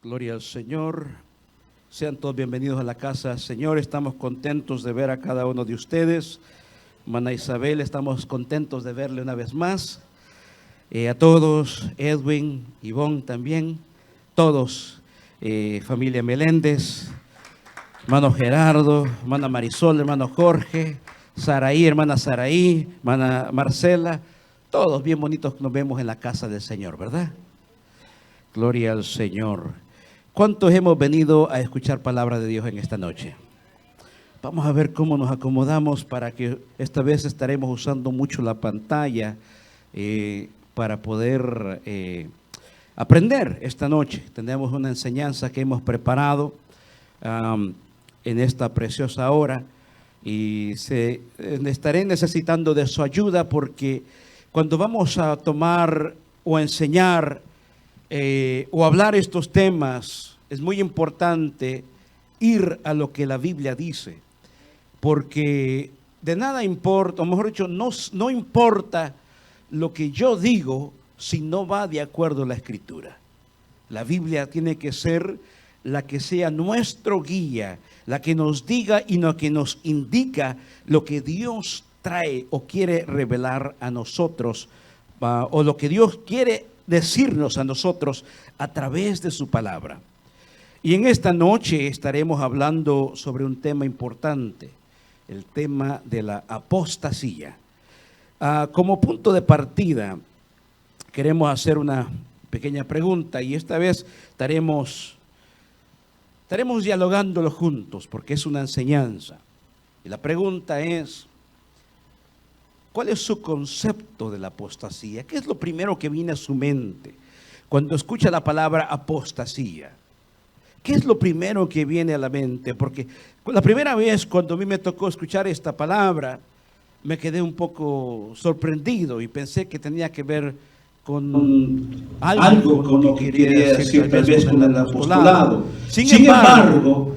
Gloria al Señor. Sean todos bienvenidos a la casa. Señor, estamos contentos de ver a cada uno de ustedes. Hermana Isabel, estamos contentos de verle una vez más. A todos, Edwin, Ivonne también, todos, familia Meléndez, hermano Gerardo, hermana Marisol, hermano Jorge, Saraí, hermana Saraí, hermana Marcela, todos bien bonitos nos vemos en la casa del Señor, ¿verdad? Gloria al Señor. ¿Cuántos hemos venido a escuchar palabra de Dios en esta noche? Vamos a ver cómo nos acomodamos para que esta vez estaremos usando mucho la pantalla para poder aprender esta noche. Tenemos una enseñanza que hemos preparado en esta preciosa hora y estaré necesitando de su ayuda porque cuando vamos a tomar o enseñar o hablar estos temas, es muy importante ir a lo que la Biblia dice, porque de nada importa, o mejor dicho, no importa lo que yo digo si no va de acuerdo a la Escritura. La Biblia tiene que ser la que sea nuestro guía, la que nos diga y la que nos indica lo que Dios trae o quiere revelar a nosotros, o lo que Dios quiere decirnos a nosotros a través de su palabra. Y en esta noche estaremos hablando sobre un tema importante, el tema de la apostasía. Como punto de partida, queremos hacer una pequeña pregunta y esta vez estaremos dialogándolo juntos porque es una enseñanza. Y la pregunta es, ¿cuál es su concepto de la apostasía? ¿Qué es lo primero que viene a su mente cuando escucha la palabra apostasía? ¿Qué es lo primero que viene a la mente? Porque la primera vez cuando a mí me tocó escuchar esta palabra, me quedé un poco sorprendido y pensé que tenía que ver con algo con lo que quería decir tal vez con el apostolado. Sin embargo,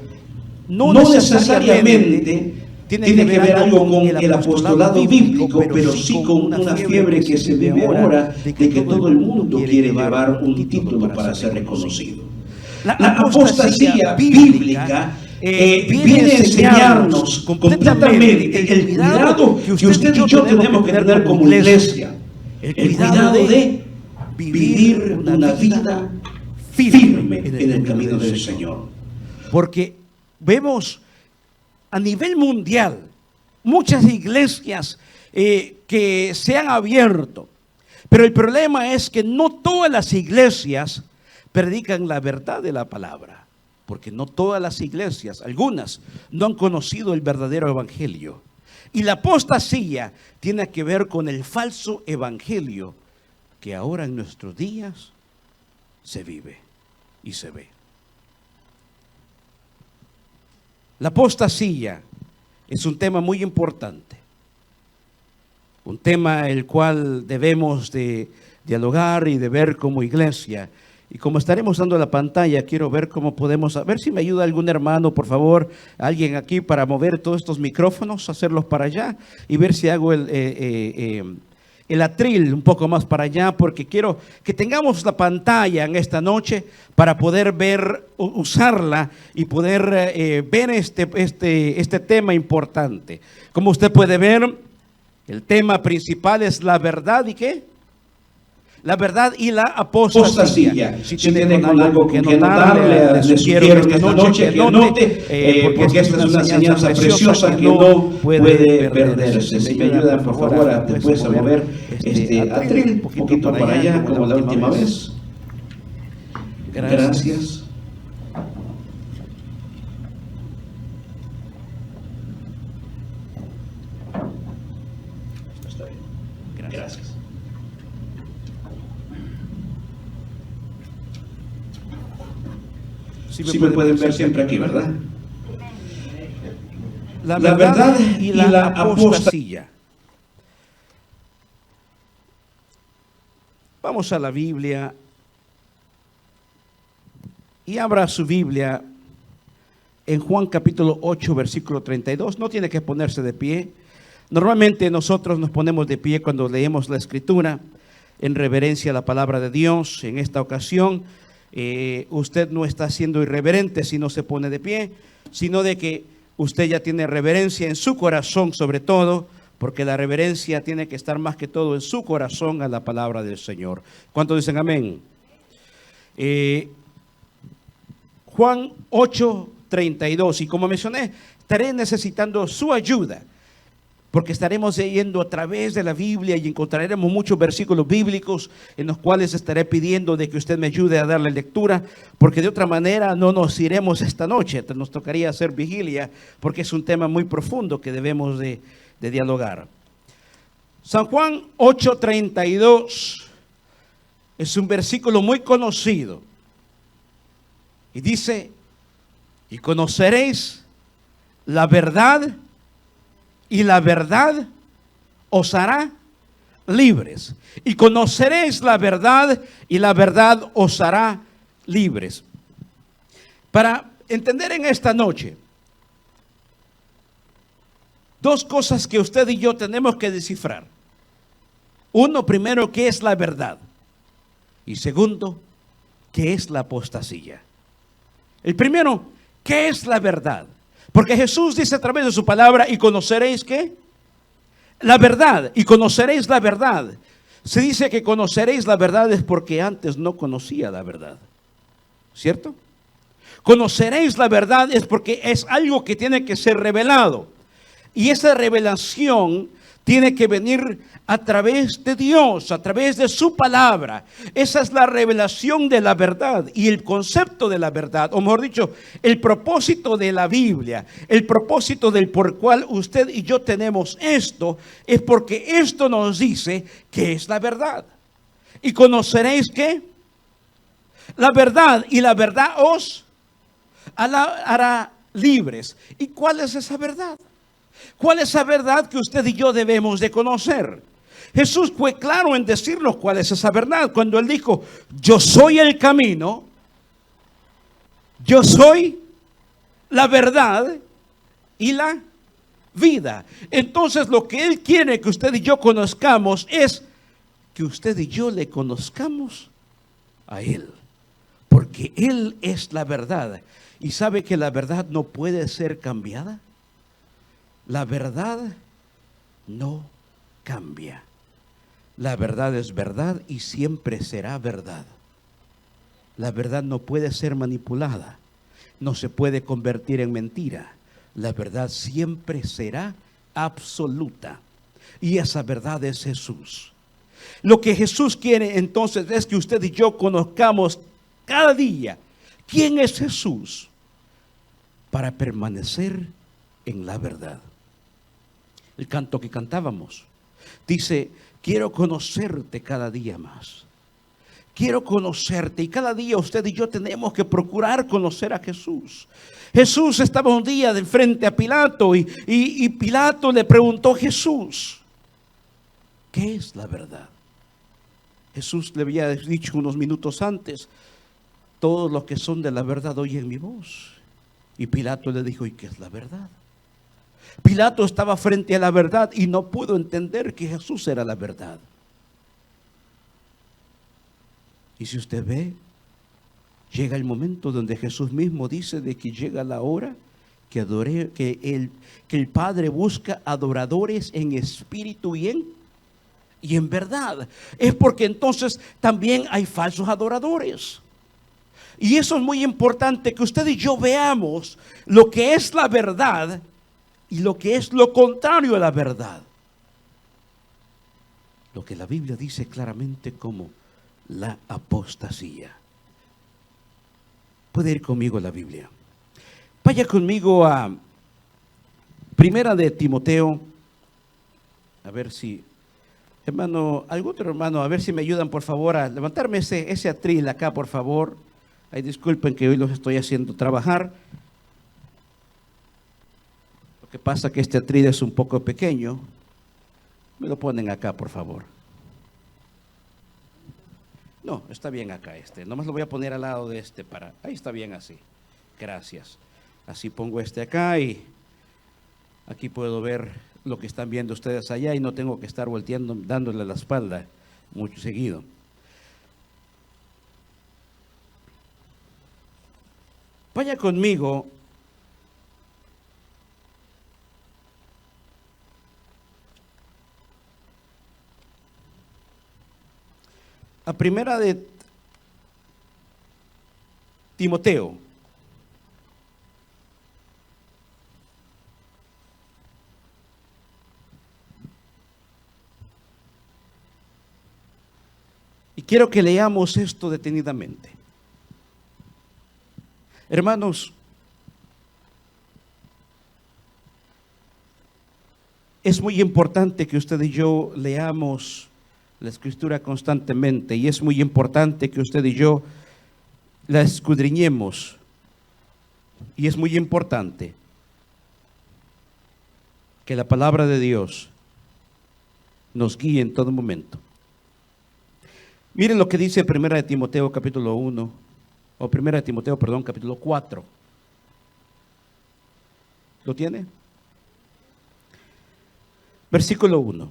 no necesariamente tiene que ver algo con el apostolado bíblico, pero sí con una fiebre que se vive ahora de que todo el mundo quiere llevar un título para ser reconocido. La apostasía bíblica viene a enseñarnos completamente el cuidado que usted y yo tenemos que tener como iglesia. El cuidado de vivir una vida firme en el camino del Señor. Porque vemos a nivel mundial muchas iglesias que se han abierto, pero el problema es que no todas las iglesias predican la verdad de la palabra, porque no todas las iglesias, algunas, no han conocido el verdadero evangelio. Y la apostasía tiene que ver con el falso evangelio que ahora en nuestros días se vive y se ve. La apostasía es un tema muy importante, un tema el cual debemos de dialogar y de ver como iglesia. Y como estaremos dando la pantalla, quiero ver cómo podemos, a ver si me ayuda algún hermano, por favor, alguien aquí para mover todos estos micrófonos, hacerlos para allá y ver si hago el atril un poco más para allá, porque quiero que tengamos la pantalla en esta noche para poder ver, usarla y poder ver este tema importante. Como usted puede ver, el tema principal es la verdad y ¿qué? La verdad y la apostasía. Si tiene algo que anotarle, le sugiero esta noche que anote, porque esta es una enseñanza preciosa que no puede perderse. Si me ayuda, por favor, después a mover atril un poquito para allá, como la última vez. Gracias. Está bien. Gracias. Sí me pueden ver siempre aquí, ¿verdad? La verdad y la apostasía. Vamos a la Biblia y abra su Biblia en Juan capítulo 8, versículo 32. No tiene que ponerse de pie. Normalmente nosotros nos ponemos de pie cuando leemos la Escritura en reverencia a la palabra de Dios. En esta ocasión usted no está siendo irreverente si no se pone de pie, sino de que usted ya tiene reverencia en su corazón sobre todo, porque la reverencia tiene que estar más que todo en su corazón a la palabra del Señor. ¿Cuántos dicen amén? Juan 8:32, y como mencioné, estaré necesitando su ayuda, porque estaremos yendo a través de la Biblia y encontraremos muchos versículos bíblicos en los cuales estaré pidiendo de que usted me ayude a darle lectura, porque de otra manera no nos iremos esta noche, nos tocaría hacer vigilia, porque es un tema muy profundo que debemos de dialogar. San Juan 8:32 es un versículo muy conocido y dice: y conoceréis la verdad, y la verdad os hará libres. Y conoceréis la verdad, y la verdad os hará libres. Para entender en esta noche dos cosas que usted y yo tenemos que descifrar. Uno, primero, ¿qué es la verdad? Y segundo, ¿qué es la apostasía? El primero, ¿qué es la verdad? Porque Jesús dice a través de su palabra: y conoceréis ¿qué? La verdad, y conoceréis la verdad. Se dice que conoceréis la verdad es porque antes no conocía la verdad, ¿cierto? Conoceréis la verdad es porque es algo que tiene que ser revelado. Y esa revelación tiene que venir a través de Dios, a través de su palabra. Esa es la revelación de la verdad y el concepto de la verdad, o mejor dicho, el propósito de la Biblia, el propósito del por cual usted y yo tenemos esto, es porque esto nos dice que es la verdad. Y conoceréis ¿qué? La verdad, y la verdad os hará libres. ¿Y cuál es esa verdad? ¿Cuál es esa verdad que usted y yo debemos de conocer? Jesús fue claro en decirnos cuál es esa verdad cuando Él dijo: yo soy el camino, yo soy la verdad y la vida. Entonces lo que Él quiere que usted y yo conozcamos es que usted y yo le conozcamos a Él, porque Él es la verdad. ¿Y sabe que la verdad no puede ser cambiada? La verdad no cambia. La verdad es verdad y siempre será verdad. La verdad no puede ser manipulada, no se puede convertir en mentira. La verdad siempre será absoluta, y esa verdad es Jesús. Lo que Jesús quiere entonces es que usted y yo conozcamos cada día quién es Jesús, para permanecer en la verdad. El canto que cantábamos dice: quiero conocerte cada día más. Quiero conocerte, y cada día usted y yo tenemos que procurar conocer a Jesús. Jesús estaba un día de frente a Pilato y Pilato le preguntó a Jesús: ¿qué es la verdad? Jesús le había dicho unos minutos antes: todos los que son de la verdad oyen mi voz. Y Pilato le dijo: ¿y qué es la verdad? Pilato estaba frente a la verdad y no pudo entender que Jesús era la verdad. Y si usted ve, llega el momento donde Jesús mismo dice de que llega la hora que el Padre busca adoradores en espíritu y en verdad. Es porque entonces también hay falsos adoradores. Y eso es muy importante, que usted y yo veamos lo que es la verdad y lo que es lo contrario a la verdad. Lo que la Biblia dice claramente como la apostasía. Puede ir conmigo a la Biblia. Vaya conmigo a Primera de Timoteo. A ver si, hermano, algún otro hermano, a ver si me ayudan por favor a levantarme ese atril acá, por favor. Ay, disculpen que hoy los estoy haciendo trabajar. Lo que pasa es que este atril es un poco pequeño. Me lo ponen acá, por favor. No, está bien acá nomás lo voy a poner al lado de ahí está bien así. Gracias. Así pongo acá y aquí puedo ver lo que están viendo ustedes allá y no tengo que estar volteando, dándole la espalda mucho seguido. Vaya conmigo a primera de Timoteo. Y quiero que leamos esto detenidamente. Hermanos, es muy importante que usted y yo leamos la Escritura constantemente, y es muy importante que usted y yo la escudriñemos, y es muy importante que la palabra de Dios nos guíe en todo momento. Miren lo que dice Primera de Timoteo capítulo 1, o Primera de Timoteo, perdón, capítulo 4. ¿Lo tiene? Versículo 1.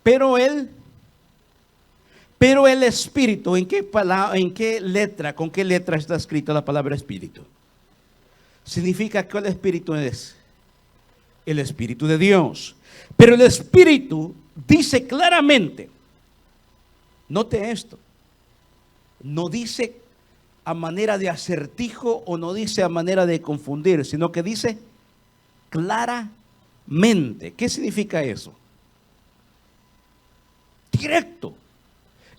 Pero el Espíritu, ¿en qué letra, con qué letra está escrita la palabra Espíritu? Significa que el Espíritu es el Espíritu de Dios. Pero el Espíritu dice claramente, note esto, no dice a manera de acertijo o no dice a manera de confundir, sino que dice claramente. ¿Qué significa eso? Directo.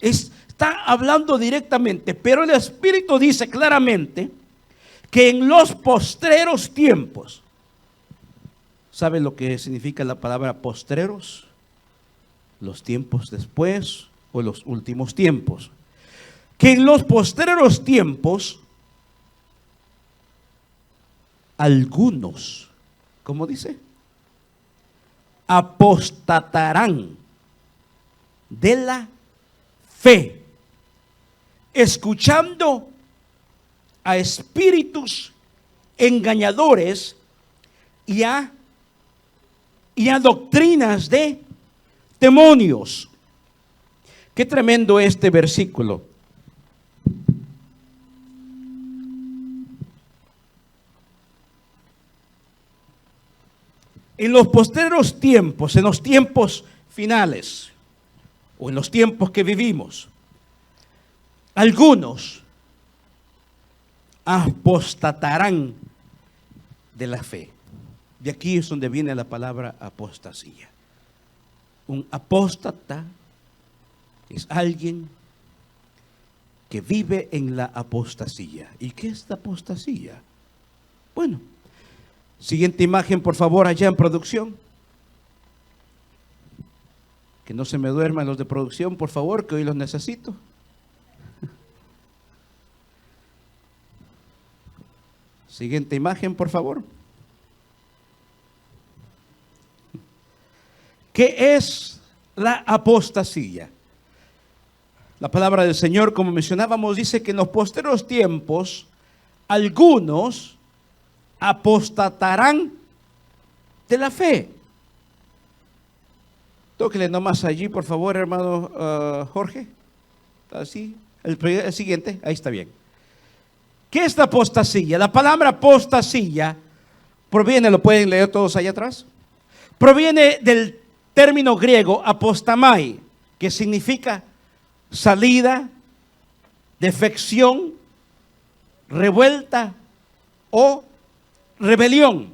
Está hablando directamente, pero el Espíritu dice claramente que en los postreros tiempos, ¿sabe lo que significa la palabra postreros? Los tiempos después o los últimos tiempos. Que en los postreros tiempos, algunos, ¿cómo dice? Apostatarán de la fe, escuchando a espíritus engañadores y a doctrinas de demonios. Qué tremendo este versículo. En los postreros tiempos, en los tiempos finales, o en los tiempos que vivimos, algunos apostatarán de la fe. De aquí es donde viene la palabra apostasía. Un apóstata es alguien que vive en la apostasía. ¿Y qué es la apostasía? Bueno, siguiente imagen, por favor, allá en producción. Que no se me duerman los de producción, por favor, que hoy los necesito. Siguiente imagen, por favor. ¿Qué es la apostasía? La palabra del Señor, como mencionábamos, dice que en los postreros tiempos algunos apostatarán de la fe. Tóquele nomás allí, por favor, hermano Jorge. Así, el siguiente, ahí está bien. ¿Qué es la apostasía? La palabra apostasía proviene, ¿lo pueden leer todos allá atrás? Proviene del término griego apostamai, que significa salida, defección, revuelta o rebelión.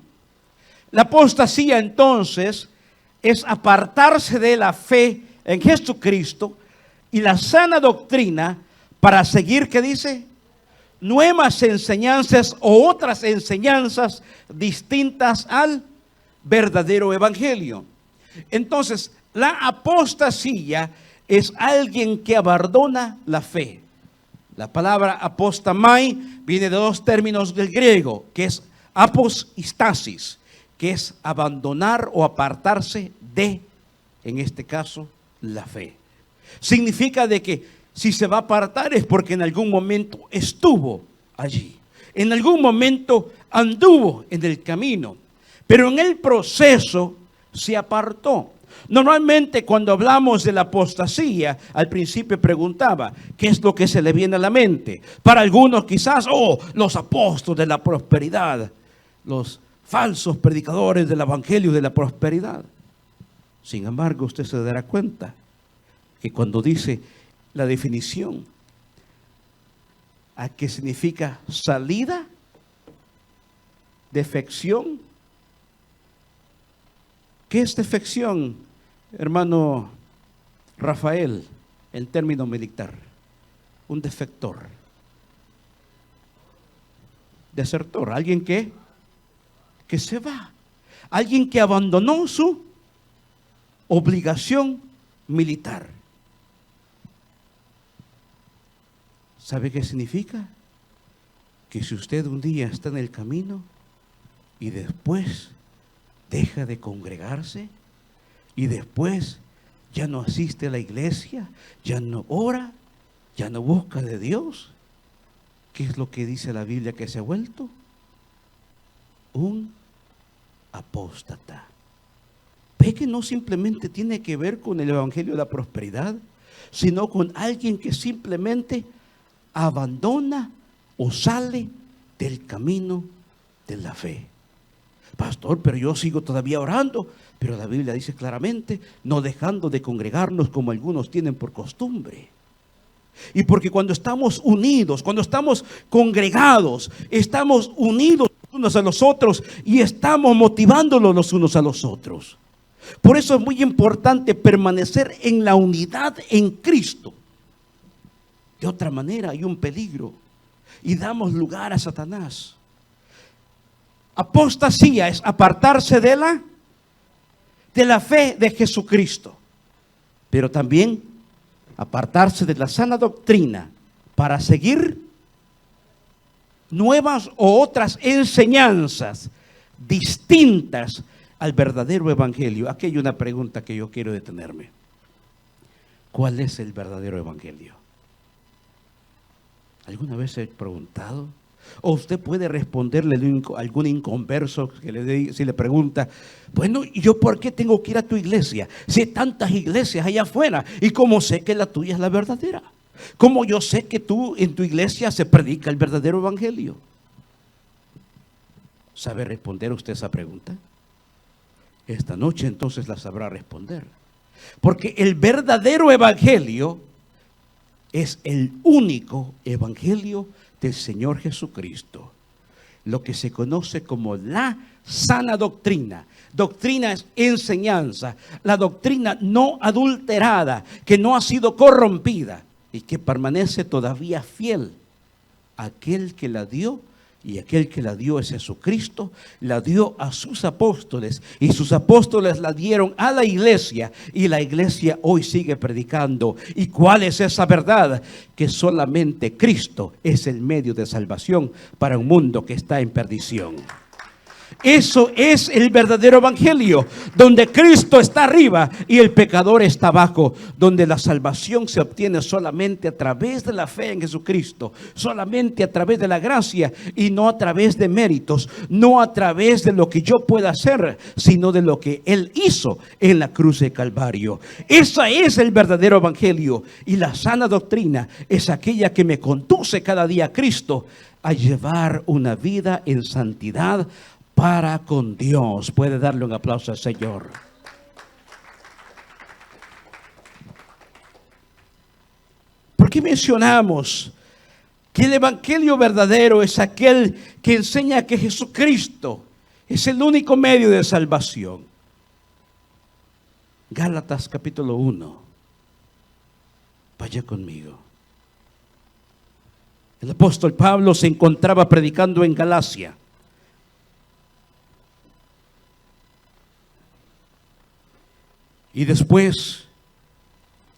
La apostasía entonces es apartarse de la fe en Jesucristo y la sana doctrina para seguir, ¿qué dice? Nuevas enseñanzas o otras enseñanzas distintas al verdadero evangelio. Entonces, la apostasía es alguien que abandona la fe. La palabra apostamai viene de dos términos del griego, que es apostasis, que es abandonar o apartarse de, en este caso, la fe. Significa de que si se va a apartar es porque en algún momento estuvo allí, en algún momento anduvo en el camino, pero en el proceso se apartó. Normalmente cuando hablamos de la apostasía, al principio preguntaba, ¿qué es lo que se le viene a la mente? Para algunos quizás, los apóstoles de la prosperidad, los falsos predicadores del evangelio de la prosperidad. Sin embargo, usted se dará cuenta que cuando dice la definición, ¿a qué significa salida? Defección. ¿Qué es defección, hermano Rafael, en término militar? Un defector. Desertor, alguien que se va. Alguien que abandonó su obligación militar. ¿Sabe qué significa? Que si usted un día está en el camino y después deja de congregarse y después ya no asiste a la iglesia, ya no ora, ya no busca de Dios, ¿qué es lo que dice la Biblia que se ha vuelto? Un apóstata. ¿Ve que no simplemente tiene que ver con el evangelio de la prosperidad, sino con alguien que simplemente abandona o sale del camino de la fe? Pastor, pero yo sigo todavía orando. Pero la Biblia dice claramente, no dejando de congregarnos como algunos tienen por costumbre. Y porque cuando estamos unidos, cuando estamos congregados, estamos unidos unos a los otros y estamos motivándolos los unos a los otros. Por eso es muy importante permanecer en la unidad en Cristo. De otra manera hay un peligro y damos lugar a Satanás. Apostasía es apartarse de la fe de Jesucristo, pero también apartarse de la sana doctrina para seguir nuevas o otras enseñanzas distintas al verdadero evangelio. Aquí hay una pregunta que yo quiero detenerme. ¿Cuál es el verdadero evangelio? ¿Alguna vez se ha preguntado? O usted puede responderle a algún inconverso que si le pregunta, bueno, ¿y yo por qué tengo que ir a tu iglesia? Si hay tantas iglesias allá afuera, ¿y cómo sé que la tuya es la verdadera? ¿Cómo yo sé que en tu iglesia se predica el verdadero evangelio? ¿Sabe responder usted esa pregunta? Esta noche entonces la sabrá responder. Porque el verdadero evangelio es el único evangelio del Señor Jesucristo, lo que se conoce como la sana doctrina. Doctrina es enseñanza, la doctrina no adulterada, que no ha sido corrompida y que permanece todavía fiel a aquel que la dio. Y aquel que la dio es Jesucristo, la dio a sus apóstoles y sus apóstoles la dieron a la iglesia y la iglesia hoy sigue predicando. ¿Y cuál es esa verdad? Que solamente Cristo es el medio de salvación para un mundo que está en perdición. Eso es el verdadero evangelio, donde Cristo está arriba y el pecador está abajo, donde la salvación se obtiene solamente a través de la fe en Jesucristo, solamente a través de la gracia y no a través de méritos, no a través de lo que yo pueda hacer, sino de lo que Él hizo en la cruz de Calvario. Ese es el verdadero evangelio, y la sana doctrina es aquella que me conduce cada día a Cristo, a llevar una vida en santidad para con Dios. Puede darle un aplauso al Señor. ¿Por qué mencionamos que el evangelio verdadero es aquel que enseña que Jesucristo es el único medio de salvación? Gálatas capítulo 1. Vaya conmigo. El apóstol Pablo se encontraba predicando en Galacia. Y después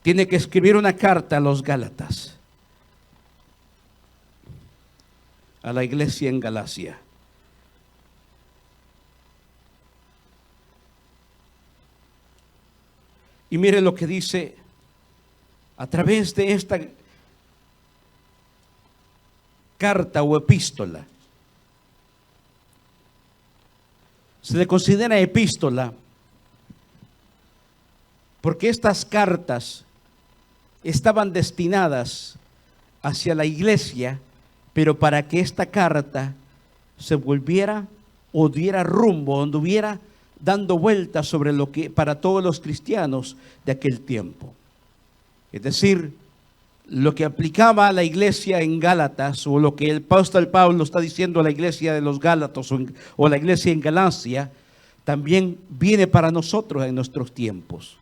tiene que escribir una carta a los Gálatas, a la iglesia en Galacia. Y mire lo que dice a través de esta carta o epístola. Se le considera epístola Porque estas cartas estaban destinadas hacia la iglesia, pero para que esta carta se volviera o diera rumbo, anduviera dando vueltas sobre lo que para todos los cristianos de aquel tiempo. Es decir, lo que aplicaba a la iglesia en Gálatas, o lo que el apóstol Pablo está diciendo a la iglesia de los Gálatas o a la iglesia en Galacia, también viene para nosotros en nuestros tiempos.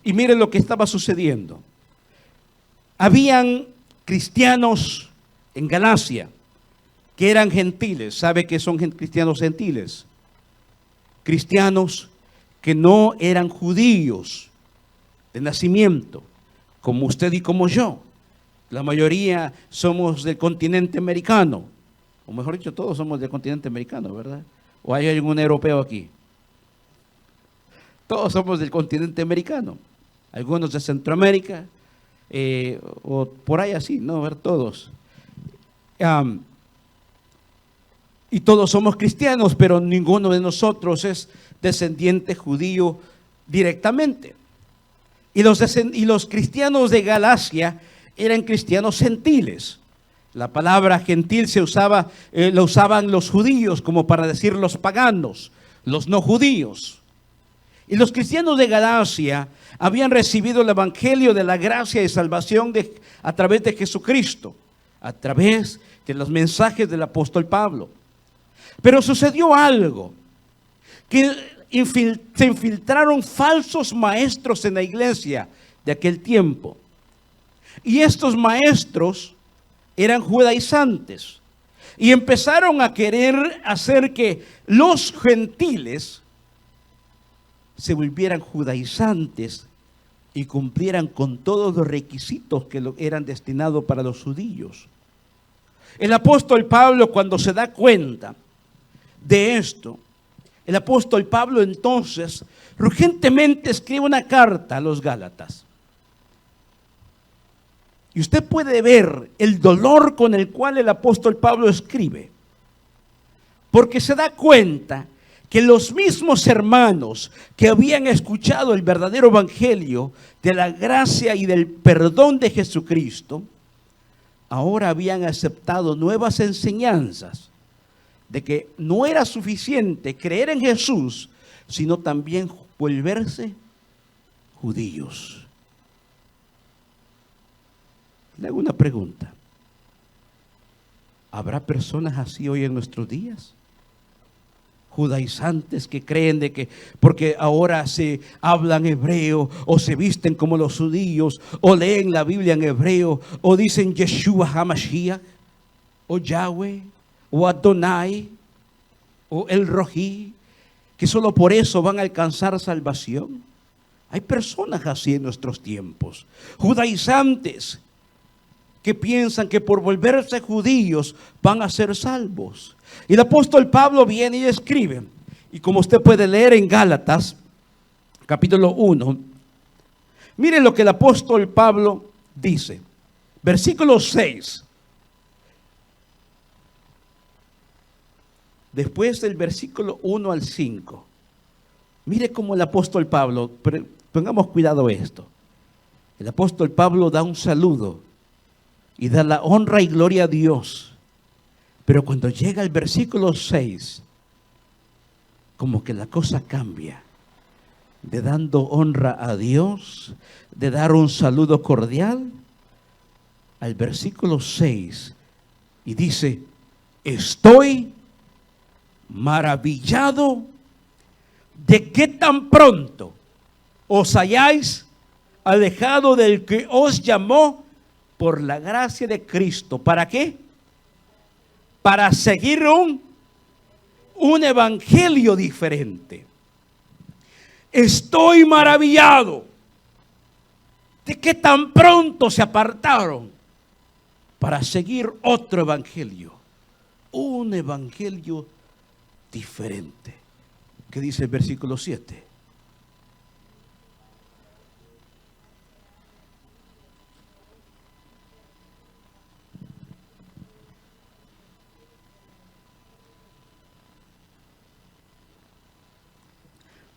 Y miren lo que estaba sucediendo. Habían cristianos en Galacia que eran gentiles. ¿Sabe qué son cristianos gentiles? Cristianos que no eran judíos de nacimiento, como usted y como yo. La mayoría somos del continente americano, o mejor dicho, todos somos del continente americano, ¿verdad? ¿O hay algún europeo aquí? Todos somos del continente americano, algunos de Centroamérica, o por ahí así, ¿no? Ver todos. Y todos somos cristianos, pero ninguno de nosotros es descendiente judío directamente. Y los cristianos de Galacia eran cristianos gentiles. La palabra gentil se usaba, la usaban los judíos como para decir los paganos, los no judíos. Y los cristianos de Galacia habían recibido el evangelio de la gracia y salvación a través de Jesucristo, a través de los mensajes del apóstol Pablo. Pero sucedió algo, que se infiltraron falsos maestros en la iglesia de aquel tiempo. Y estos maestros eran judaizantes y empezaron a querer hacer que los gentiles se volvieran judaizantes y cumplieran con todos los requisitos que eran destinados para los judíos. El apóstol Pablo, cuando se da cuenta de esto, el apóstol Pablo entonces urgentemente escribe una carta a los Gálatas. Y usted puede ver el dolor con el cual el apóstol Pablo escribe, porque se da cuenta que los mismos hermanos que habían escuchado el verdadero evangelio de la gracia y del perdón de Jesucristo, ahora habían aceptado nuevas enseñanzas de que no era suficiente creer en Jesús, sino también volverse judíos. Le hago una pregunta. ¿Habrá personas así hoy en nuestros días? Judaizantes que creen de que porque ahora se hablan hebreo o se visten como los judíos o leen la Biblia en hebreo o dicen Yeshua HaMashiach o Yahweh o Adonai o El Rojí, que solo por eso van a alcanzar salvación. Hay personas así en nuestros tiempos, judaizantes, que piensan que por volverse judíos van a ser salvos. Y el apóstol Pablo viene y escribe, y como usted puede leer en Gálatas, capítulo 1, miren lo que el apóstol Pablo dice, versículo 6. Después del versículo 1 al 5, mire cómo el apóstol Pablo, pongamos cuidado a esto, el apóstol Pablo da un saludo y da la honra y gloria a Dios. Pero cuando llega el versículo 6, como que la cosa cambia. De dando honra a Dios, de dar un saludo cordial, al versículo 6, y dice, estoy maravillado de que tan pronto os hayáis alejado del que os llamó por la gracia de Cristo. ¿Para qué? Para seguir un evangelio diferente. Estoy maravillado de que tan pronto se apartaron para seguir otro evangelio. Un evangelio diferente. ¿Qué dice el versículo 7?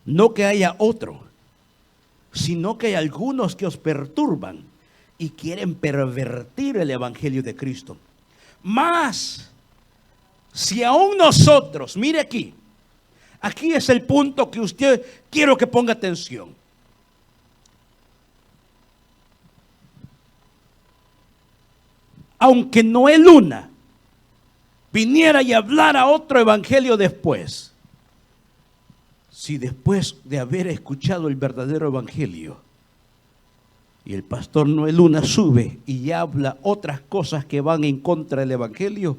No que haya otro, sino que hay algunos que os perturban y quieren pervertir el evangelio de Cristo. Mas, si aún nosotros, mire aquí es el punto que usted quiero que ponga atención. Aunque Noé Luna viniera y hablara otro evangelio después, si después de haber escuchado el verdadero evangelio y el pastor Noé Luna sube y habla otras cosas que van en contra del evangelio,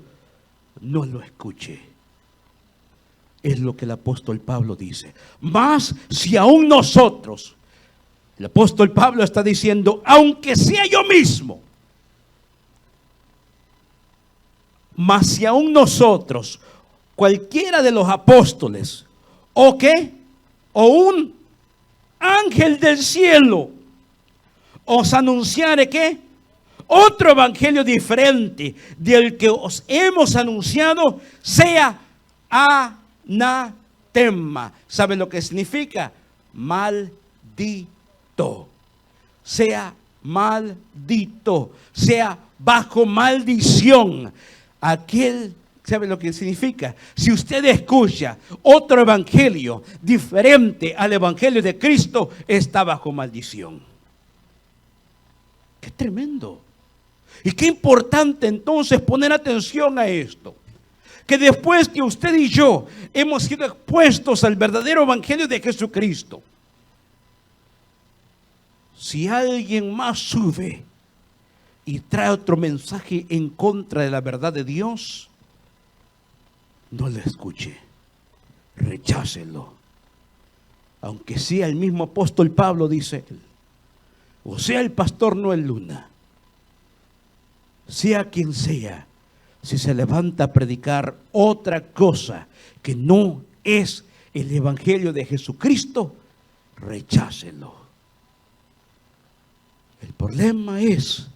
no lo escuche. Es lo que el apóstol Pablo dice. Mas si aún nosotros, el apóstol Pablo está diciendo, aunque sea yo mismo, mas si aún nosotros, cualquiera de los apóstoles, o qué, o un ángel del cielo, os anunciare qué, otro evangelio diferente del que os hemos anunciado, sea anatema. ¿Sabe lo que significa? Maldito. Sea maldito. Sea bajo maldición. Aquel, ¿sabe lo que significa? Si usted escucha otro evangelio diferente al evangelio de Cristo, está bajo maldición. ¡Qué tremendo! Y qué importante entonces poner atención a esto. Que después que usted y yo hemos sido expuestos al verdadero evangelio de Jesucristo, si alguien más sube y trae otro mensaje en contra de la verdad de Dios, no le escuche, rechácelo. Aunque sea el mismo apóstol Pablo, dice él, o sea el pastor Noé Luna, sea quien sea, si se levanta a predicar otra cosa que no es el evangelio de Jesucristo, rechácelo. El problema es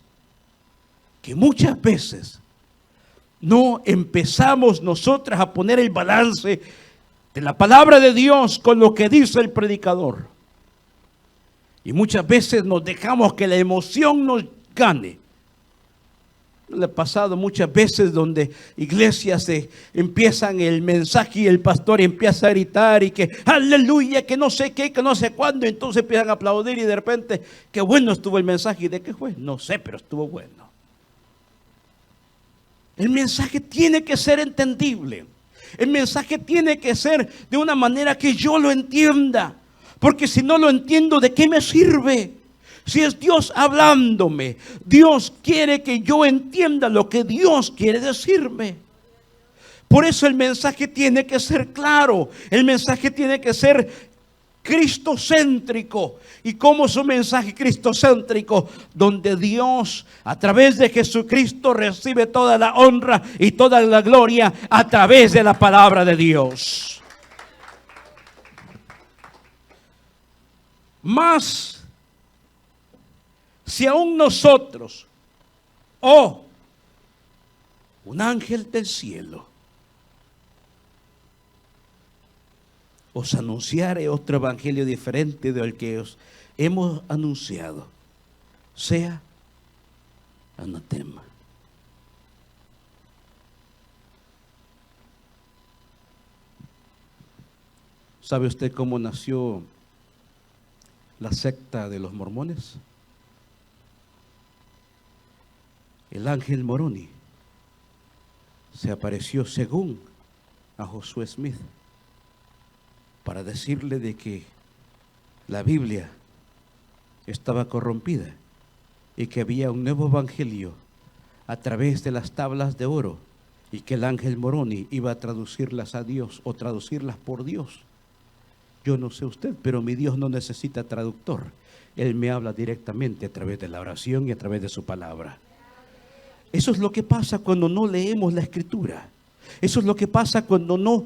que muchas veces no empezamos nosotras a poner el balance de la palabra de Dios con lo que dice el predicador. Y muchas veces nos dejamos que la emoción nos gane. Le ha pasado muchas veces donde iglesias empiezan el mensaje y el pastor empieza a gritar y que aleluya, que no sé qué, que no sé cuándo, entonces empiezan a aplaudir y de repente, qué bueno estuvo el mensaje. ¿Y de qué fue? No sé, pero estuvo bueno. El mensaje tiene que ser entendible. El mensaje tiene que ser de una manera que yo lo entienda. Porque si no lo entiendo, ¿de qué me sirve? Si es Dios hablándome, Dios quiere que yo entienda lo que Dios quiere decirme. Por eso el mensaje tiene que ser claro. El mensaje tiene que ser cristocéntrico. ¿Y cómo es un mensaje cristocéntrico? Donde Dios, a través de Jesucristo, recibe toda la honra y toda la gloria a través de la palabra de Dios. Más, si aún nosotros, o un ángel del cielo, os anunciare otro evangelio diferente del que os hemos anunciado, sea anatema. ¿Sabe usted cómo nació la secta de los mormones? El ángel Moroni se apareció según a Josué Smith para decirle de que la Biblia estaba corrompida y que había un nuevo evangelio a través de las tablas de oro y que el ángel Moroni iba a traducirlas a Dios o traducirlas por Dios. Yo no sé usted, pero mi Dios no necesita traductor. Él me habla directamente a través de la oración y a través de su palabra. Eso es lo que pasa cuando no leemos la Escritura. Eso es lo que pasa cuando no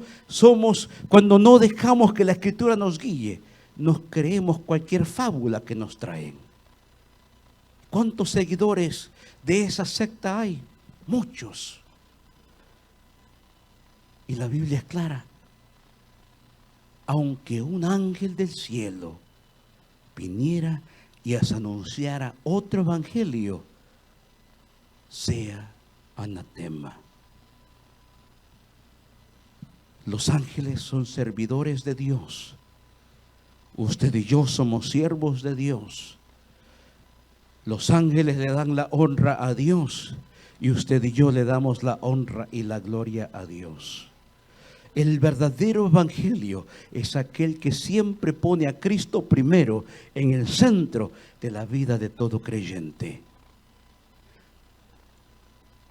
dejamos que la Escritura nos guíe. Nos creemos cualquier fábula que nos traen. ¿Cuántos seguidores de esa secta hay? Muchos. Y la Biblia es clara. Aunque un ángel del cielo viniera y os anunciara otro evangelio, sea anatema. Los ángeles son servidores de Dios. Usted y yo somos siervos de Dios. Los ángeles le dan la honra a Dios y usted y yo le damos la honra y la gloria a Dios. El verdadero evangelio es aquel que siempre pone a Cristo primero en el centro de la vida de todo creyente.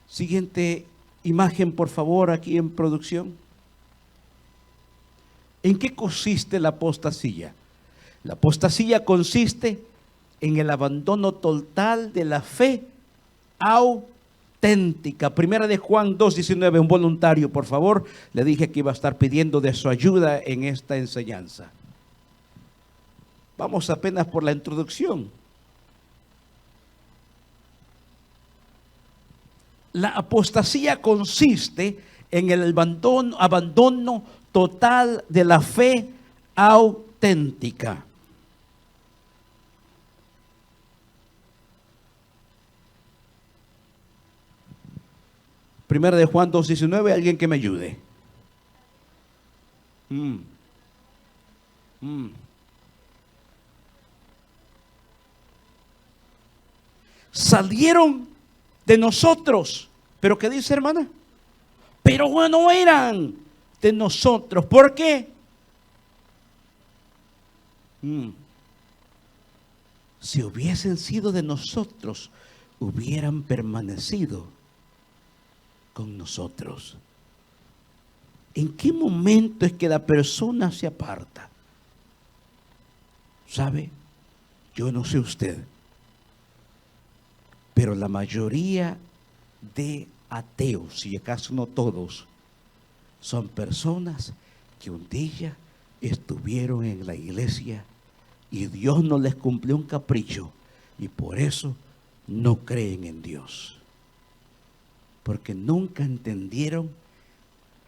Siguiente imagen, por favor, aquí en producción. ¿En qué consiste la apostasía? La apostasía consiste en el abandono total de la fe auténtica. Primera de Juan 2:19, un voluntario, por favor. Le dije que iba a estar pidiendo de su ayuda en esta enseñanza. Vamos apenas por la introducción. La apostasía consiste en el abandono total de la fe auténtica. Primera de Juan 2:19, alguien que me ayude. Salieron de nosotros, pero ¿qué dice, hermana? Pero no eran de nosotros. ¿Por qué? Si hubiesen sido de nosotros, hubieran permanecido con nosotros. ¿En qué momento es que la persona se aparta? ¿Sabe? Yo no sé usted, pero la mayoría de ateos, si acaso no todos, son personas que un día estuvieron en la iglesia y Dios no les cumplió un capricho y por eso no creen en Dios. Porque nunca entendieron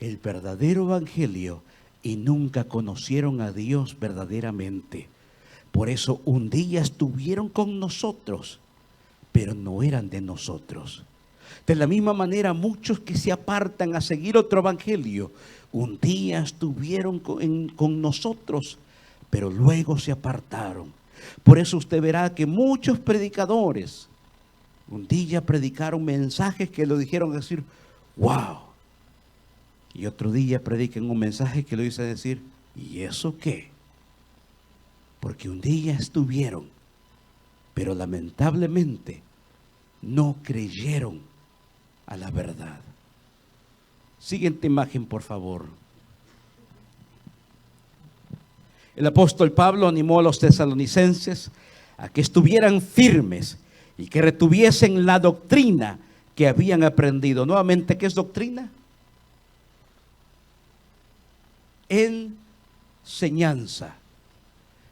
el verdadero evangelio y nunca conocieron a Dios verdaderamente. Por eso un día estuvieron con nosotros, pero no eran de nosotros. De la misma manera, muchos que se apartan a seguir otro evangelio, un día estuvieron con nosotros, pero luego se apartaron. Por eso usted verá que muchos predicadores un día predicaron mensajes que lo dijeron decir, wow. Y otro día predican un mensaje que lo hizo decir, ¿y eso qué? Porque un día estuvieron, pero lamentablemente no creyeron a la verdad. Siguiente imagen, por favor. El apóstol Pablo animó a los tesalonicenses a que estuvieran firmes y que retuviesen la doctrina que habían aprendido. Nuevamente, ¿qué es doctrina? Enseñanza.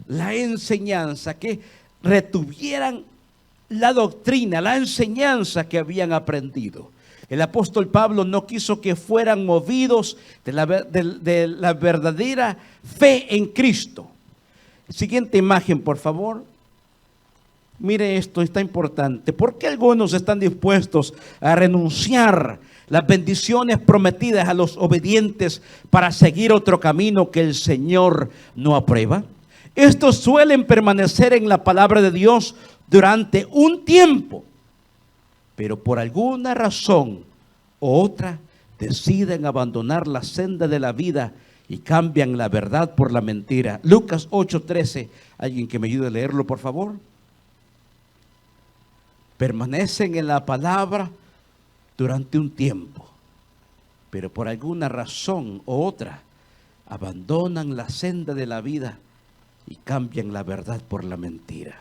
La enseñanza, que retuvieran la doctrina, la enseñanza que habían aprendido. El apóstol Pablo no quiso que fueran movidos de la verdadera fe en Cristo. Siguiente imagen, por favor. Mire esto, está importante. ¿Por qué algunos están dispuestos a renunciar las bendiciones prometidas a los obedientes para seguir otro camino que el Señor no aprueba? Estos suelen permanecer en la palabra de Dios durante un tiempo, pero por alguna razón u otra deciden abandonar la senda de la vida y cambian la verdad por la mentira. Lucas 8:13, alguien que me ayude a leerlo, por favor. Permanecen en la palabra durante un tiempo, pero por alguna razón u otra abandonan la senda de la vida y cambian la verdad por la mentira.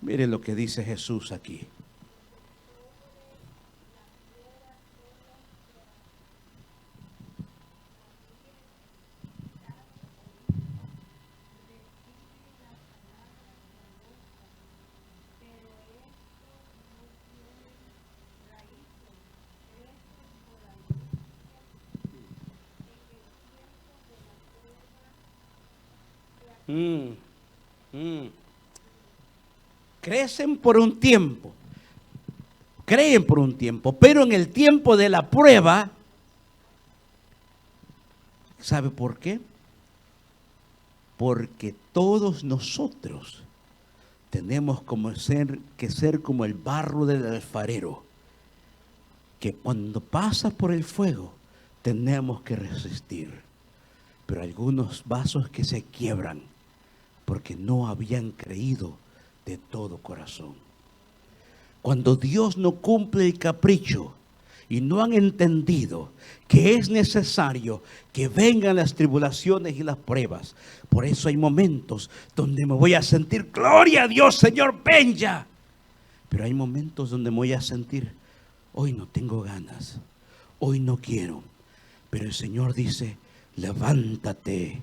Mire lo que dice Jesús aquí. Mm. Crecen por un tiempo, creen por un tiempo, pero en el tiempo de la prueba, ¿sabe por qué? Porque todos nosotros tenemos que ser como el barro del alfarero, que cuando pasa por el fuego tenemos que resistir. Pero algunos vasos que se quiebran porque no habían creído de todo corazón. Cuando Dios no cumple el capricho y no han entendido que es necesario que vengan las tribulaciones y las pruebas, por eso hay momentos donde me voy a sentir, gloria a Dios, Señor, ven ya. Pero hay momentos donde me voy a sentir, hoy no tengo ganas, hoy no quiero. Pero el Señor dice, levántate,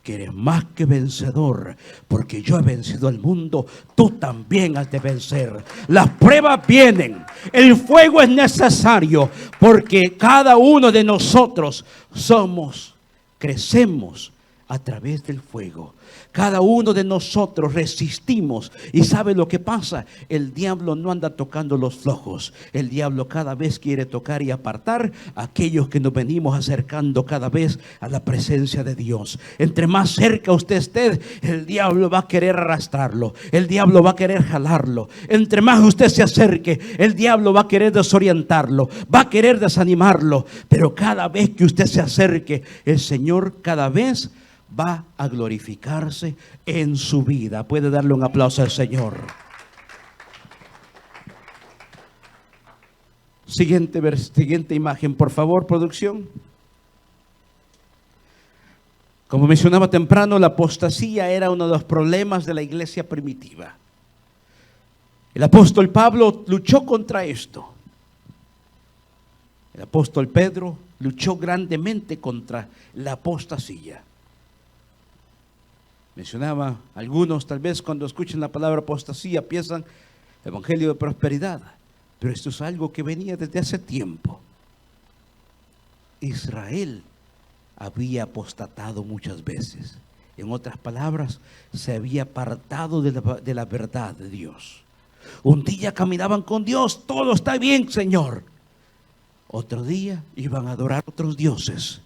que eres más que vencedor, porque yo he vencido al mundo, tú también has de vencer. Las pruebas vienen, el fuego es necesario, porque cada uno de nosotros crecemos a través del fuego. Cada uno de nosotros resistimos. ¿Y sabe lo que pasa? El diablo no anda tocando los flojos. El diablo cada vez quiere tocar y apartar a aquellos que nos venimos acercando cada vez a la presencia de Dios. Entre más cerca usted esté, el diablo va a querer arrastrarlo. El diablo va a querer jalarlo. Entre más usted se acerque, el diablo va a querer desorientarlo. Va a querer desanimarlo. Pero cada vez que usted se acerque, el Señor cada vez va a glorificarse en su vida. Puede darle un aplauso al Señor. Siguiente imagen, por favor, producción. Como mencionaba temprano, la apostasía era uno de los problemas de la iglesia primitiva. El apóstol Pablo luchó contra esto. El apóstol Pedro luchó grandemente contra la apostasía. Mencionaba algunos, tal vez cuando escuchen la palabra apostasía piensan evangelio de prosperidad, pero esto es algo que venía desde hace tiempo. Israel había apostatado muchas veces. En otras palabras, se había apartado de la verdad de Dios. Un día caminaban con Dios, todo está bien, Señor. Otro día iban a adorar a otros dioses.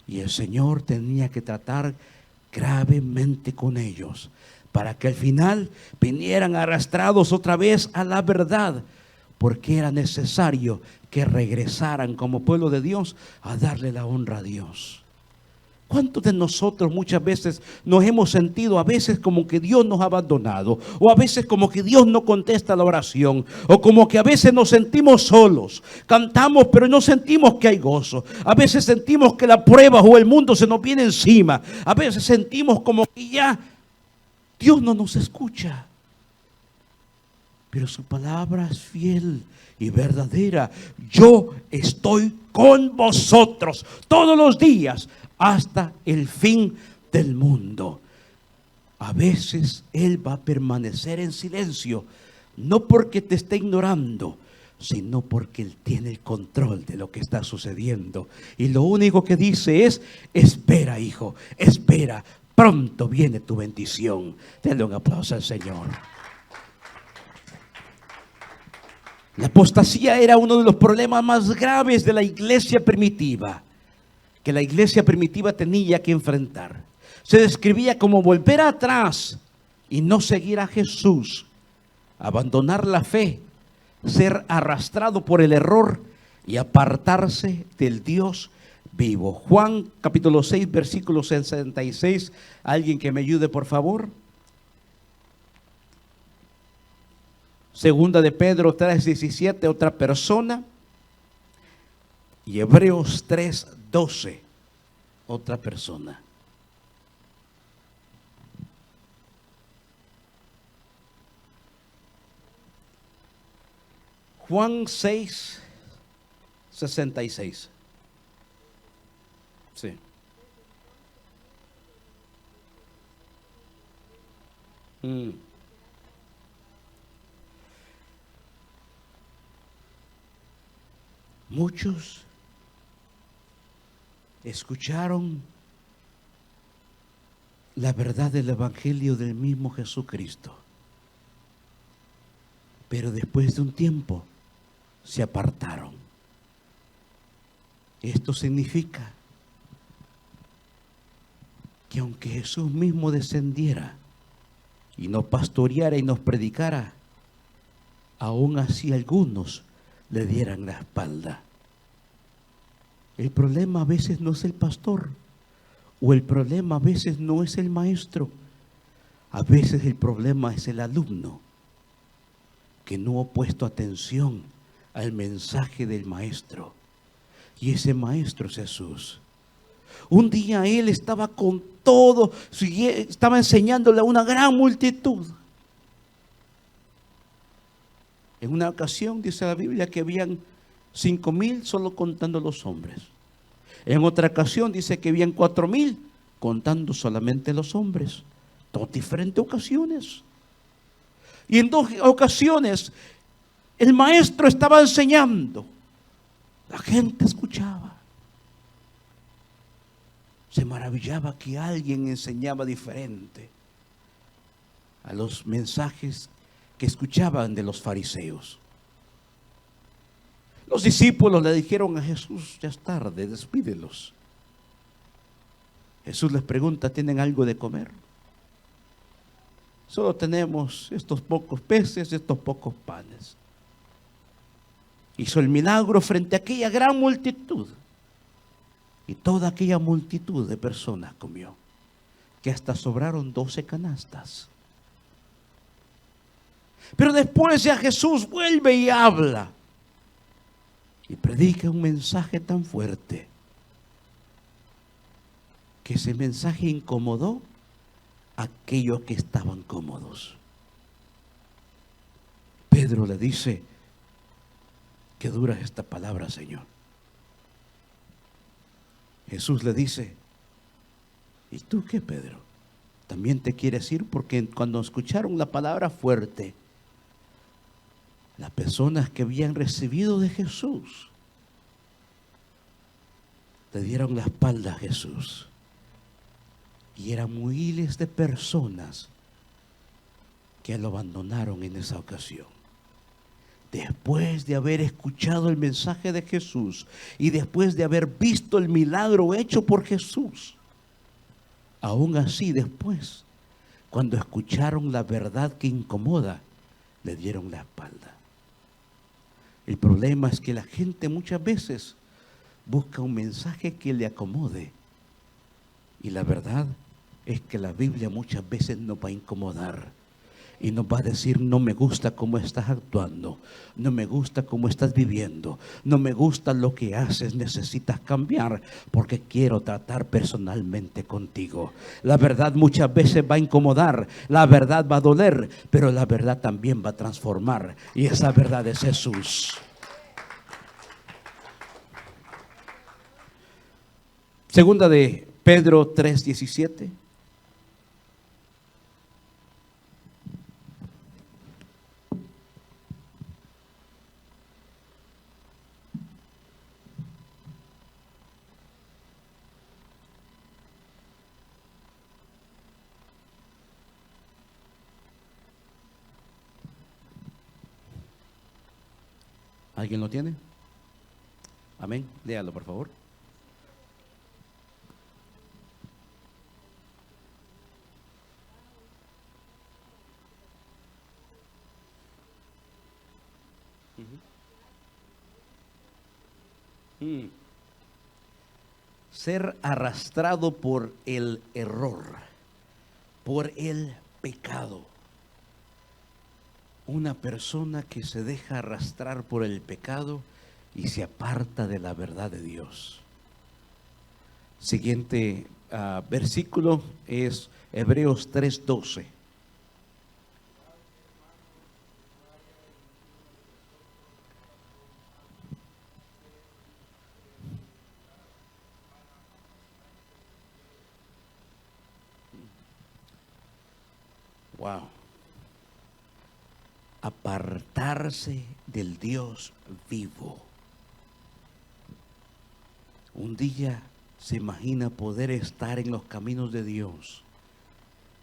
Y el Señor tenía que tratar gravemente con ellos, para que al final vinieran arrastrados otra vez a la verdad, porque era necesario que regresaran como pueblo de Dios a darle la honra a Dios. ¿Cuántos de nosotros muchas veces nos hemos sentido a veces como que Dios nos ha abandonado, o a veces como que Dios no contesta la oración, o como que a veces nos sentimos solos, cantamos pero no sentimos que hay gozo, a veces sentimos que la prueba o el mundo se nos viene encima, a veces sentimos como que ya Dios no nos escucha? Pero su palabra es fiel y verdadera. Yo estoy con vosotros todos los días hasta el fin del mundo. A veces Él va a permanecer en silencio, no porque te esté ignorando, sino porque Él tiene el control de lo que está sucediendo. Y lo único que dice es, espera, hijo, espera, pronto viene tu bendición. Denle un aplauso al Señor. La apostasía era uno de los problemas más graves de la iglesia primitiva, que la iglesia primitiva tenía que enfrentar. Se describía como volver atrás y no seguir a Jesús, abandonar la fe, ser arrastrado por el error y apartarse del Dios vivo. Juan capítulo 6, versículo 66. Alguien que me ayude, por favor. Segunda de Pedro 3:17, otra persona. Y Hebreos 3:12, otra persona. Juan 6:66. Sí. Muchos escucharon la verdad del Evangelio del mismo Jesucristo. Pero después de un tiempo se apartaron. Esto significa que aunque Jesús mismo descendiera y nos pastoreara y nos predicara, aún así algunos le dieran la espalda. El problema a veces no es el pastor, o el problema a veces no es el maestro. A veces el problema es el alumno que no ha puesto atención al mensaje del maestro. Y ese maestro es Jesús. Un día él estaba con todo, estaba enseñándole a una gran multitud. En una ocasión dice la Biblia que habían 5,000 solo contando los hombres. En otra ocasión dice que habían 4,000 contando solamente los hombres. Dos diferentes ocasiones. Y en dos ocasiones el maestro estaba enseñando. La gente escuchaba. Se maravillaba que alguien enseñaba diferente a los mensajes que escuchaban de los fariseos. Los discípulos le dijeron a Jesús: ya es tarde, despídelos. Jesús les pregunta: ¿tienen algo de comer? Solo tenemos estos pocos peces, estos pocos panes. Hizo el milagro frente a aquella gran multitud. Y toda aquella multitud de personas comió, que hasta sobraron 12 canastas. Pero después ya Jesús vuelve y habla. Y predica un mensaje tan fuerte que ese mensaje incomodó a aquellos que estaban cómodos. Pedro le dice: qué dura es esta palabra, Señor. Jesús le dice: ¿y tú qué, Pedro? ¿También te quieres ir? Porque cuando escucharon la palabra fuerte, las personas que habían recibido de Jesús le dieron la espalda a Jesús. Y eran miles de personas que lo abandonaron en esa ocasión. Después de haber escuchado el mensaje de Jesús y después de haber visto el milagro hecho por Jesús, aún así después, cuando escucharon la verdad que incomoda, le dieron la espalda. El problema es que la gente muchas veces busca un mensaje que le acomode. Y la verdad es que la Biblia muchas veces nos va a incomodar. Y nos va a decir: no me gusta cómo estás actuando, no me gusta cómo estás viviendo, no me gusta lo que haces, necesitas cambiar porque quiero tratar personalmente contigo. La verdad muchas veces va a incomodar, la verdad va a doler, pero la verdad también va a transformar. Y esa verdad es Jesús. Segunda de Pedro 3:17. ¿Alguien lo tiene? Amén. Léalo, por favor. Ser arrastrado por el error, por el pecado. Una persona que se deja arrastrar por el pecado y se aparta de la verdad de Dios. Siguiente versículo es Hebreos 3:12. Wow. Apartarse del Dios vivo. Un día se imagina poder estar en los caminos de Dios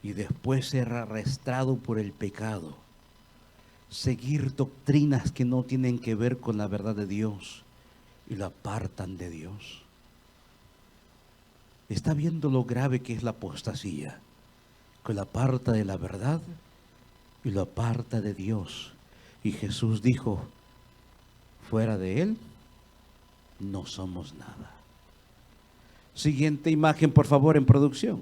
y después ser arrastrado por el pecado, seguir doctrinas que no tienen que ver con la verdad de Dios y lo apartan de Dios. Está viendo lo grave que es la apostasía, que lo aparta de la verdad y lo aparta de Dios. Y Jesús dijo, fuera de Él no somos nada. Siguiente imagen, por favor, en producción.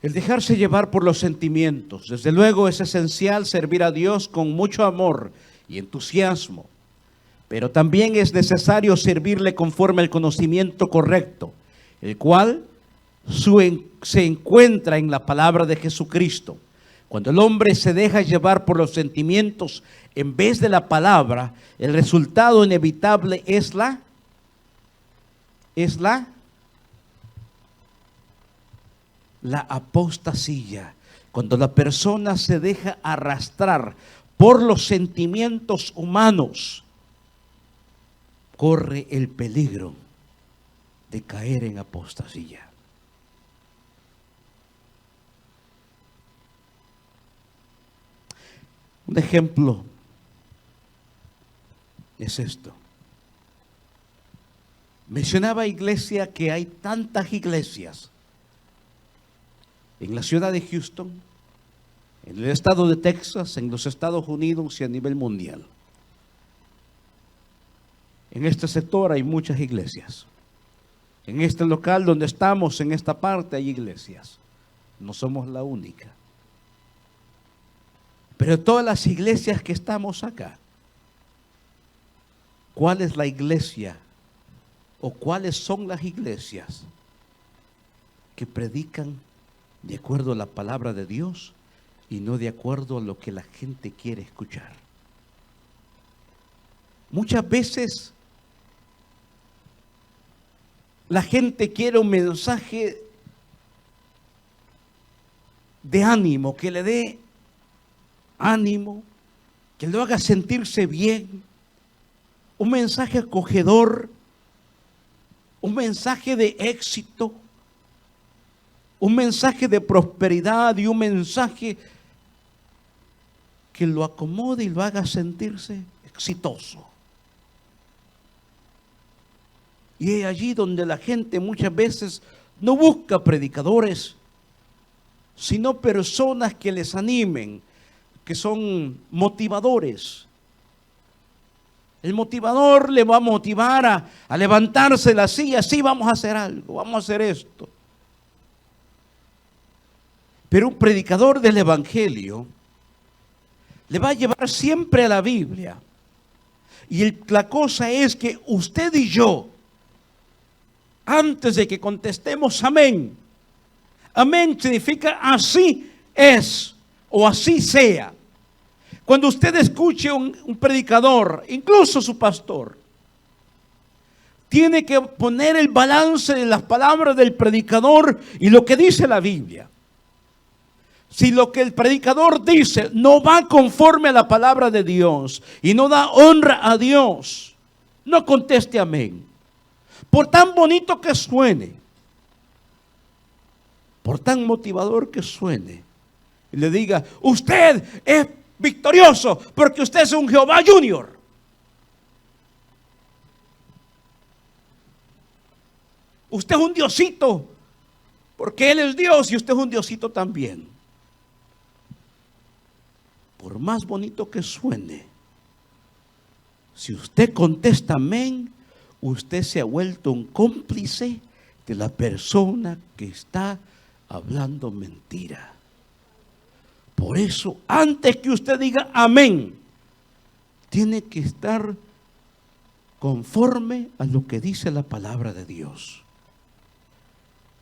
El dejarse llevar por los sentimientos. Desde luego es esencial servir a Dios con mucho amor y entusiasmo, pero también es necesario servirle conforme al conocimiento correcto, el cual se encuentra en la palabra de Jesucristo. Cuando el hombre se deja llevar por los sentimientos en vez de la palabra, el resultado inevitable es la apostasía. Cuando la persona se deja arrastrar por los sentimientos humanos, corre el peligro de caer en apostasía. Un ejemplo es esto. Mencionaba iglesia que hay tantas iglesias en la ciudad de Houston, en el estado de Texas, en los Estados Unidos y a nivel mundial. En este sector hay muchas iglesias. En este local donde estamos, en esta parte, hay iglesias. No somos la única. Pero todas las iglesias que estamos acá, ¿cuál es la iglesia o cuáles son las iglesias que predican de acuerdo a la palabra de Dios y no de acuerdo a lo que la gente quiere escuchar? Muchas veces la gente quiere un mensaje de ánimo, que le dé ánimo, que lo haga sentirse bien, un mensaje acogedor, un mensaje de éxito, un mensaje de prosperidad y un mensaje que lo acomode y lo haga sentirse exitoso. Y es allí donde la gente muchas veces no busca predicadores, sino personas que les animen, que son motivadores. El motivador le va a motivar a levantarse de la silla, sí, vamos a hacer algo, vamos a hacer esto. Pero un predicador del evangelio le va a llevar siempre a la Biblia. Y la cosa es que usted y yo, antes de que contestemos amén, amén significa así es o así sea. Cuando usted escuche un predicador, incluso su pastor, tiene que poner el balance de las palabras del predicador y lo que dice la Biblia. Si lo que el predicador dice no va conforme a la palabra de Dios y no da honra a Dios, no conteste amén. Por tan bonito que suene, por tan motivador que suene, y le diga, usted es victorioso porque usted es un Jehová Junior. Usted es un diosito porque Él es Dios y usted es un diosito también. Por más bonito que suene, si usted contesta amén, usted se ha vuelto un cómplice de la persona que está hablando mentira. Por eso, antes que usted diga amén, tiene que estar conforme a lo que dice la palabra de Dios.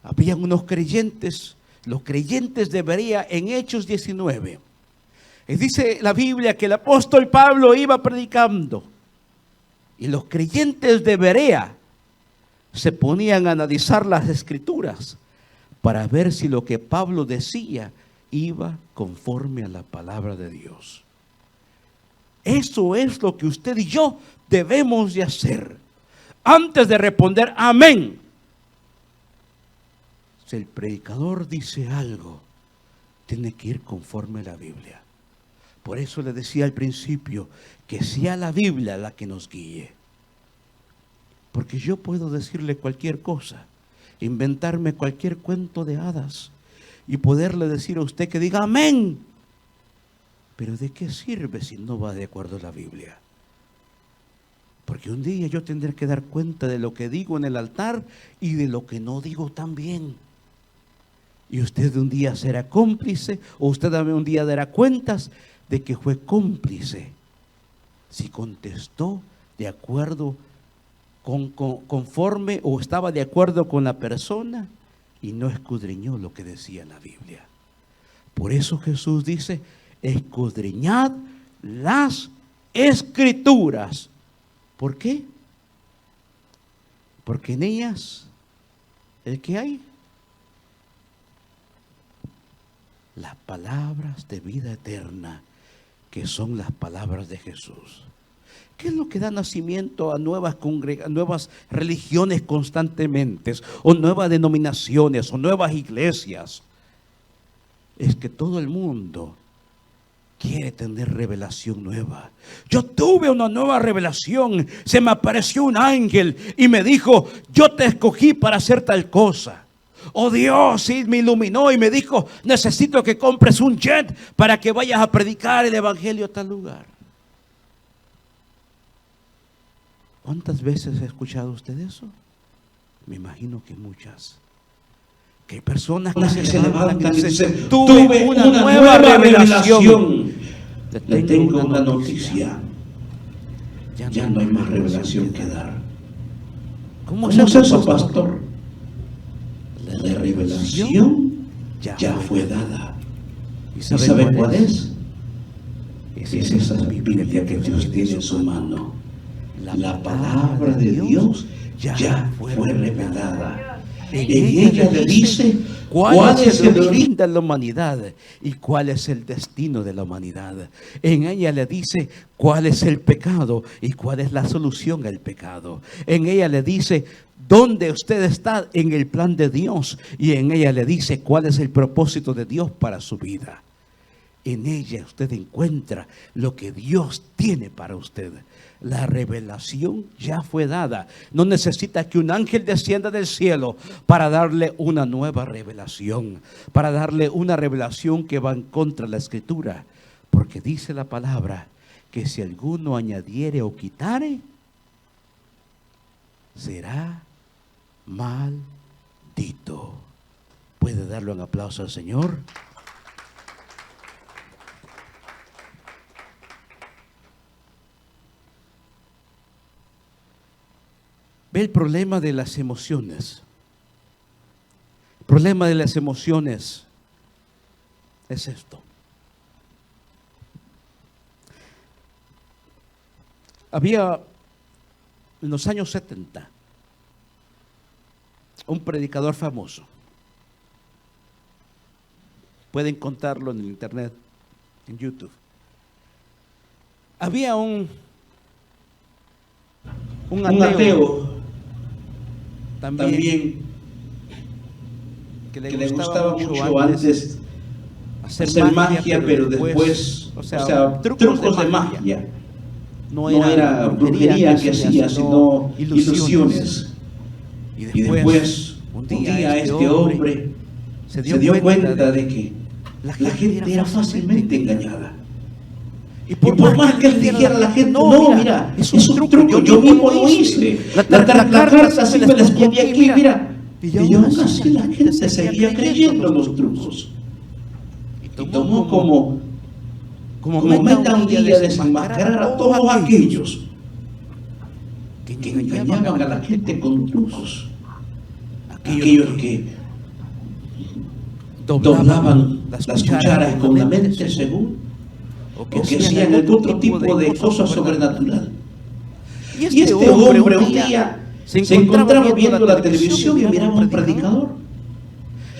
Habían unos creyentes, los creyentes de Berea en Hechos 19. Y dice la Biblia que el apóstol Pablo iba predicando y los creyentes de Berea se ponían a analizar las escrituras para ver si lo que Pablo decía iba conforme a la palabra de Dios. Eso es lo que usted y yo debemos de hacer. Antes de responder amén, si el predicador dice algo, tiene que ir conforme a la Biblia. Por eso le decía al principio que sea la Biblia la que nos guíe. Porque yo puedo decirle cualquier cosa, inventarme cualquier cuento de hadas y poderle decir a usted que diga amén. Pero ¿de qué sirve si no va de acuerdo a la Biblia? Porque un día yo tendré que dar cuenta de lo que digo en el altar y de lo que no digo también. Y usted un día será cómplice, o usted un día dará cuentas de que fue cómplice si contestó de acuerdo conforme o estaba de acuerdo con la persona y no escudriñó lo que decía la Biblia. Por eso Jesús dice: escudriñad las Escrituras. ¿Por qué? Porque en ellas, ¿el qué hay? Las palabras de vida eterna, que son las palabras de Jesús. ¿Qué es lo que da nacimiento a nuevas religiones constantemente, o nuevas denominaciones, o nuevas iglesias? Es que todo el mundo quiere tener revelación nueva. Yo tuve una nueva revelación. Se me apareció un ángel y me dijo: yo te escogí para hacer tal cosa. Oh Dios, sí, me iluminó y me dijo: necesito que compres un jet para que vayas a predicar el evangelio a tal lugar. ¿Cuántas veces ha escuchado usted eso? Me imagino que muchas. Que hay personas que se levantan y dicen: tuve una nueva revelación. Le tengo una noticia. Ya no hay más revelación que dar. ¿Cómo es eso, pastor? La revelación ya fue dada. ¿Y sabe cuál es? Es esa Biblia que Dios tiene en su mano. La palabra de Dios ya fue revelada. En ella le dice cuál es el origen de la humanidad y cuál es el destino de la humanidad. En ella le dice cuál es el pecado y cuál es la solución al pecado. En ella le dice dónde usted está en el plan de Dios, y en ella le dice cuál es el propósito de Dios para su vida. En ella usted encuentra lo que Dios tiene para usted. La revelación ya fue dada. No necesita que un ángel descienda del cielo para darle una nueva revelación, para darle una revelación que va en contra de la Escritura. Porque dice la palabra que si alguno añadiere o quitare, será maldito. ¿Puede darle un aplauso al Señor? Ve el problema de las emociones. El problema de las emociones es esto. Había en los años 70 un predicador famoso. Pueden encontrarlo en el internet, en YouTube. Había un ateo también que le gustaba mucho antes hacer magia, pero después, o sea, trucos de magia. No era brujería que hacía, sino ilusiones. Y después, un día este hombre se dio cuenta de que la gente era fácilmente engañada. Y por más que él dijera a la gente: no, mira, es un truco, yo mismo lo hice. La carta así me la escondí aquí, mira. Y aún así la gente seguía creyendo en los trucos. Y tomó como meta un día desenmascarar a todos aquellos que engañaban a la gente con trucos. Aquellos que doblaban las cucharas con la mente según, o que hacían algún otro tipo de cosa sobrenatural. Y este hombre un día se encontraba viendo la televisión y miraba a un predicador.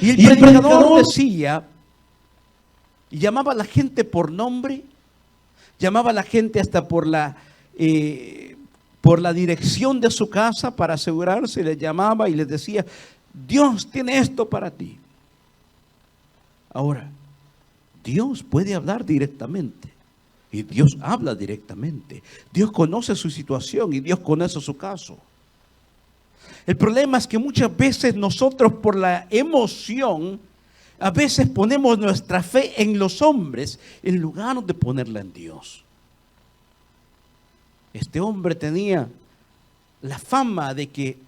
Y el predicador decía, y llamaba a la gente por nombre, Llamaba a la gente hasta por la dirección de su casa para asegurarse. Les llamaba y les decía: Dios tiene esto para ti. Ahora, Dios puede hablar directamente. Y Dios habla directamente. Dios conoce su situación y Dios conoce su caso. El problema es que muchas veces nosotros, por la emoción, a veces ponemos nuestra fe en los hombres en lugar de ponerla en Dios. Este hombre tenía la fama de que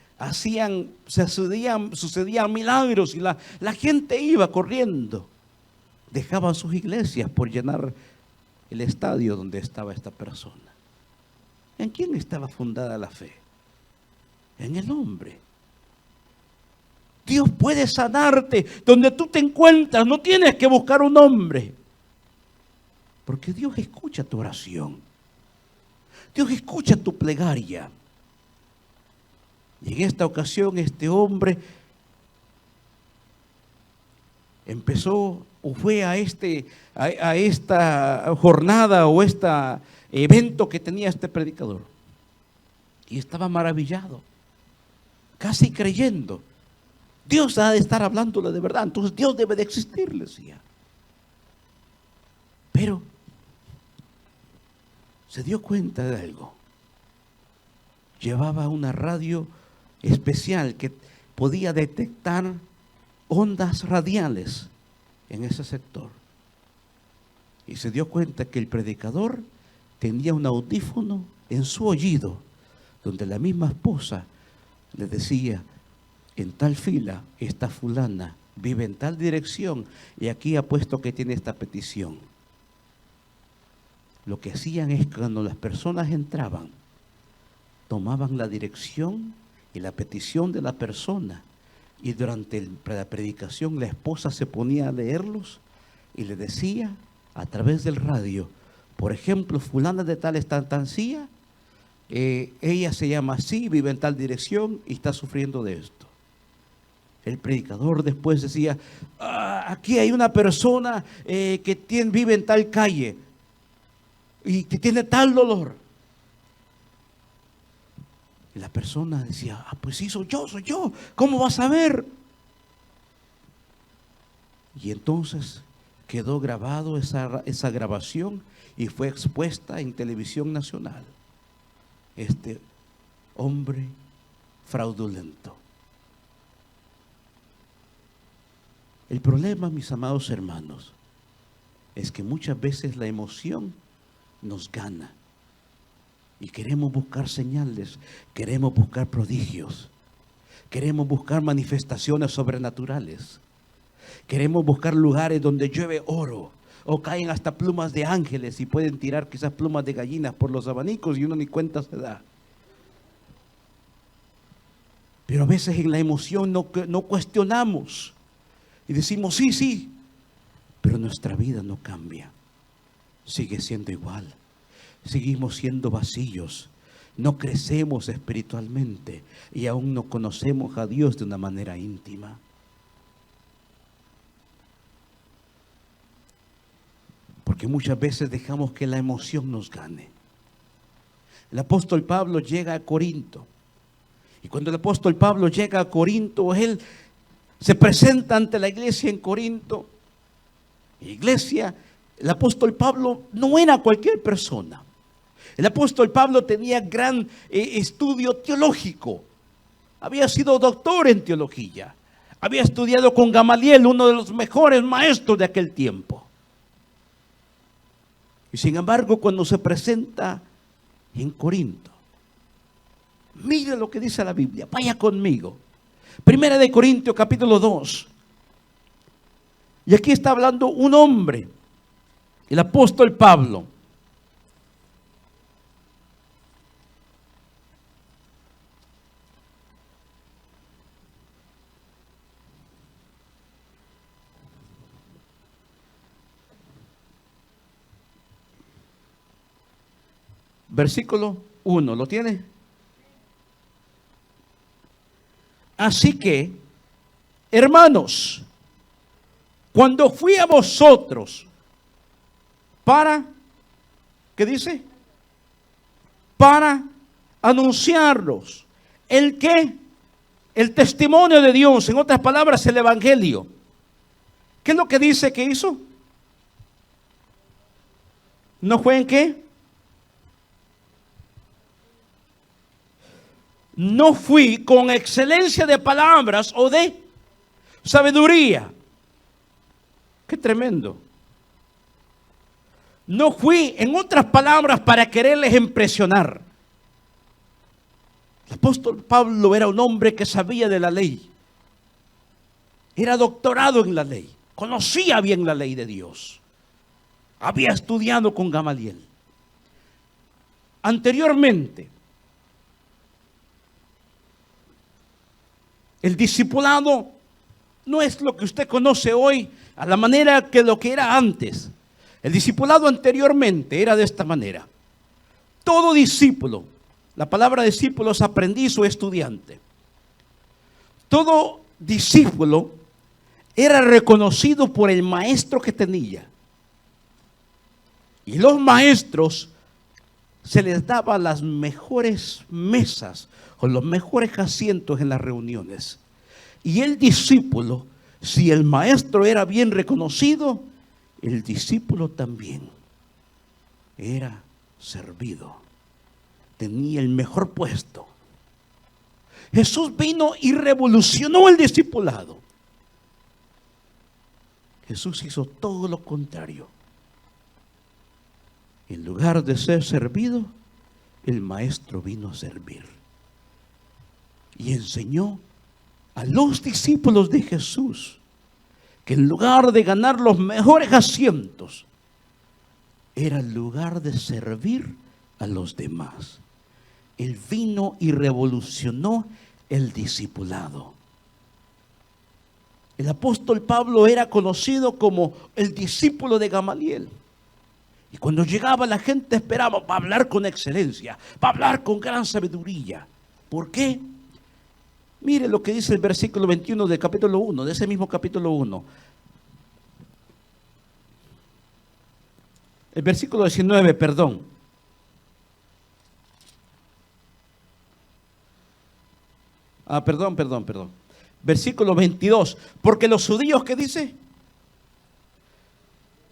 sucedían milagros y la gente iba corriendo. Dejaban sus iglesias por llenar el estadio donde estaba esta persona. ¿En quién estaba fundada la fe? En el hombre. Dios puede sanarte donde tú te encuentras. No tienes que buscar un hombre, porque Dios escucha tu oración. Dios escucha tu plegaria. Y en esta ocasión este hombre empezó o fue a esta jornada o este evento que tenía este predicador. Y estaba maravillado, casi creyendo. Dios ha de estar hablándole de verdad, entonces Dios debe de existir, le decía. Pero se dio cuenta de algo. Llevaba una radio especial que podía detectar ondas radiales en ese sector. Y se dio cuenta que el predicador tenía un audífono en su oído, donde la misma esposa le decía: en tal fila está fulana, vive en tal dirección y aquí ha puesto que tiene esta petición. Lo que hacían es que cuando las personas entraban, tomaban la dirección y la petición de la persona, y durante la predicación la esposa se ponía a leerlos y le decía a través del radio: por ejemplo, fulana de tal estancia, ella se llama así, vive en tal dirección y está sufriendo de esto. El predicador después decía: aquí hay una persona que vive en tal calle y que tiene tal dolor. Y la persona decía: pues sí, soy yo, ¿cómo vas a ver? Y entonces quedó grabado esa grabación y fue expuesta en televisión nacional. Este hombre fraudulento. El problema, mis amados hermanos, es que muchas veces la emoción nos gana y queremos buscar señales, queremos buscar prodigios, queremos buscar manifestaciones sobrenaturales, queremos buscar lugares donde llueve oro o caen hasta plumas de ángeles y pueden tirar quizás plumas de gallinas por los abanicos y uno ni cuenta se da. Pero a veces en la emoción no cuestionamos y decimos: sí, pero nuestra vida no cambia, sigue siendo igual. Seguimos siendo vacíos, no crecemos espiritualmente y aún no conocemos a Dios de una manera íntima. Porque muchas veces dejamos que la emoción nos gane. El apóstol Pablo llega a Corinto, y cuando el apóstol Pablo llega a Corinto, él se presenta ante la iglesia en Corinto. Iglesia, el apóstol Pablo no era cualquier persona. El apóstol Pablo tenía gran estudio teológico. Había sido doctor en teología. Había estudiado con Gamaliel, uno de los mejores maestros de aquel tiempo. Y sin embargo, cuando se presenta en Corinto, mire lo que dice la Biblia. Vaya conmigo. Primera de Corintios capítulo 2. Y aquí está hablando un hombre, el apóstol Pablo. Versículo 1, ¿lo tiene? Así que, hermanos, cuando fui a vosotros para ¿qué dice? Para anunciarlos. ¿El qué? El testimonio de Dios, en otras palabras, el evangelio. ¿Qué es lo que dice que hizo? ¿No fue en qué? No fui con excelencia de palabras o de sabiduría. Qué tremendo. No fui, en otras palabras, para quererles impresionar. El apóstol Pablo era un hombre que sabía de la ley. Era doctorado en la ley. Conocía bien la ley de Dios. Había estudiado con Gamaliel. Anteriormente, el discipulado no es lo que usted conoce hoy a la manera que lo que era antes. El discipulado anteriormente era de esta manera. Todo discípulo, la palabra discípulo es aprendiz o estudiante. Todo discípulo era reconocido por el maestro que tenía. Y los maestros se les daba las mejores mesas o los mejores asientos en las reuniones. Y el discípulo, si el maestro era bien reconocido, el discípulo también era servido. Tenía el mejor puesto. Jesús vino y revolucionó el discipulado. Jesús hizo todo lo contrario. En lugar de ser servido, el maestro vino a servir. Y enseñó a los discípulos de Jesús que en lugar de ganar los mejores asientos, era el lugar de servir a los demás. Él vino y revolucionó el discipulado. El apóstol Pablo era conocido como el discípulo de Gamaliel. Y cuando llegaba la gente esperaba para hablar con excelencia, para hablar con gran sabiduría. ¿Por qué? Mire lo que dice el versículo 21 del capítulo 1, de ese mismo capítulo 1. El versículo 19, perdón. Perdón. Versículo 22. Porque los judíos, ¿qué dice?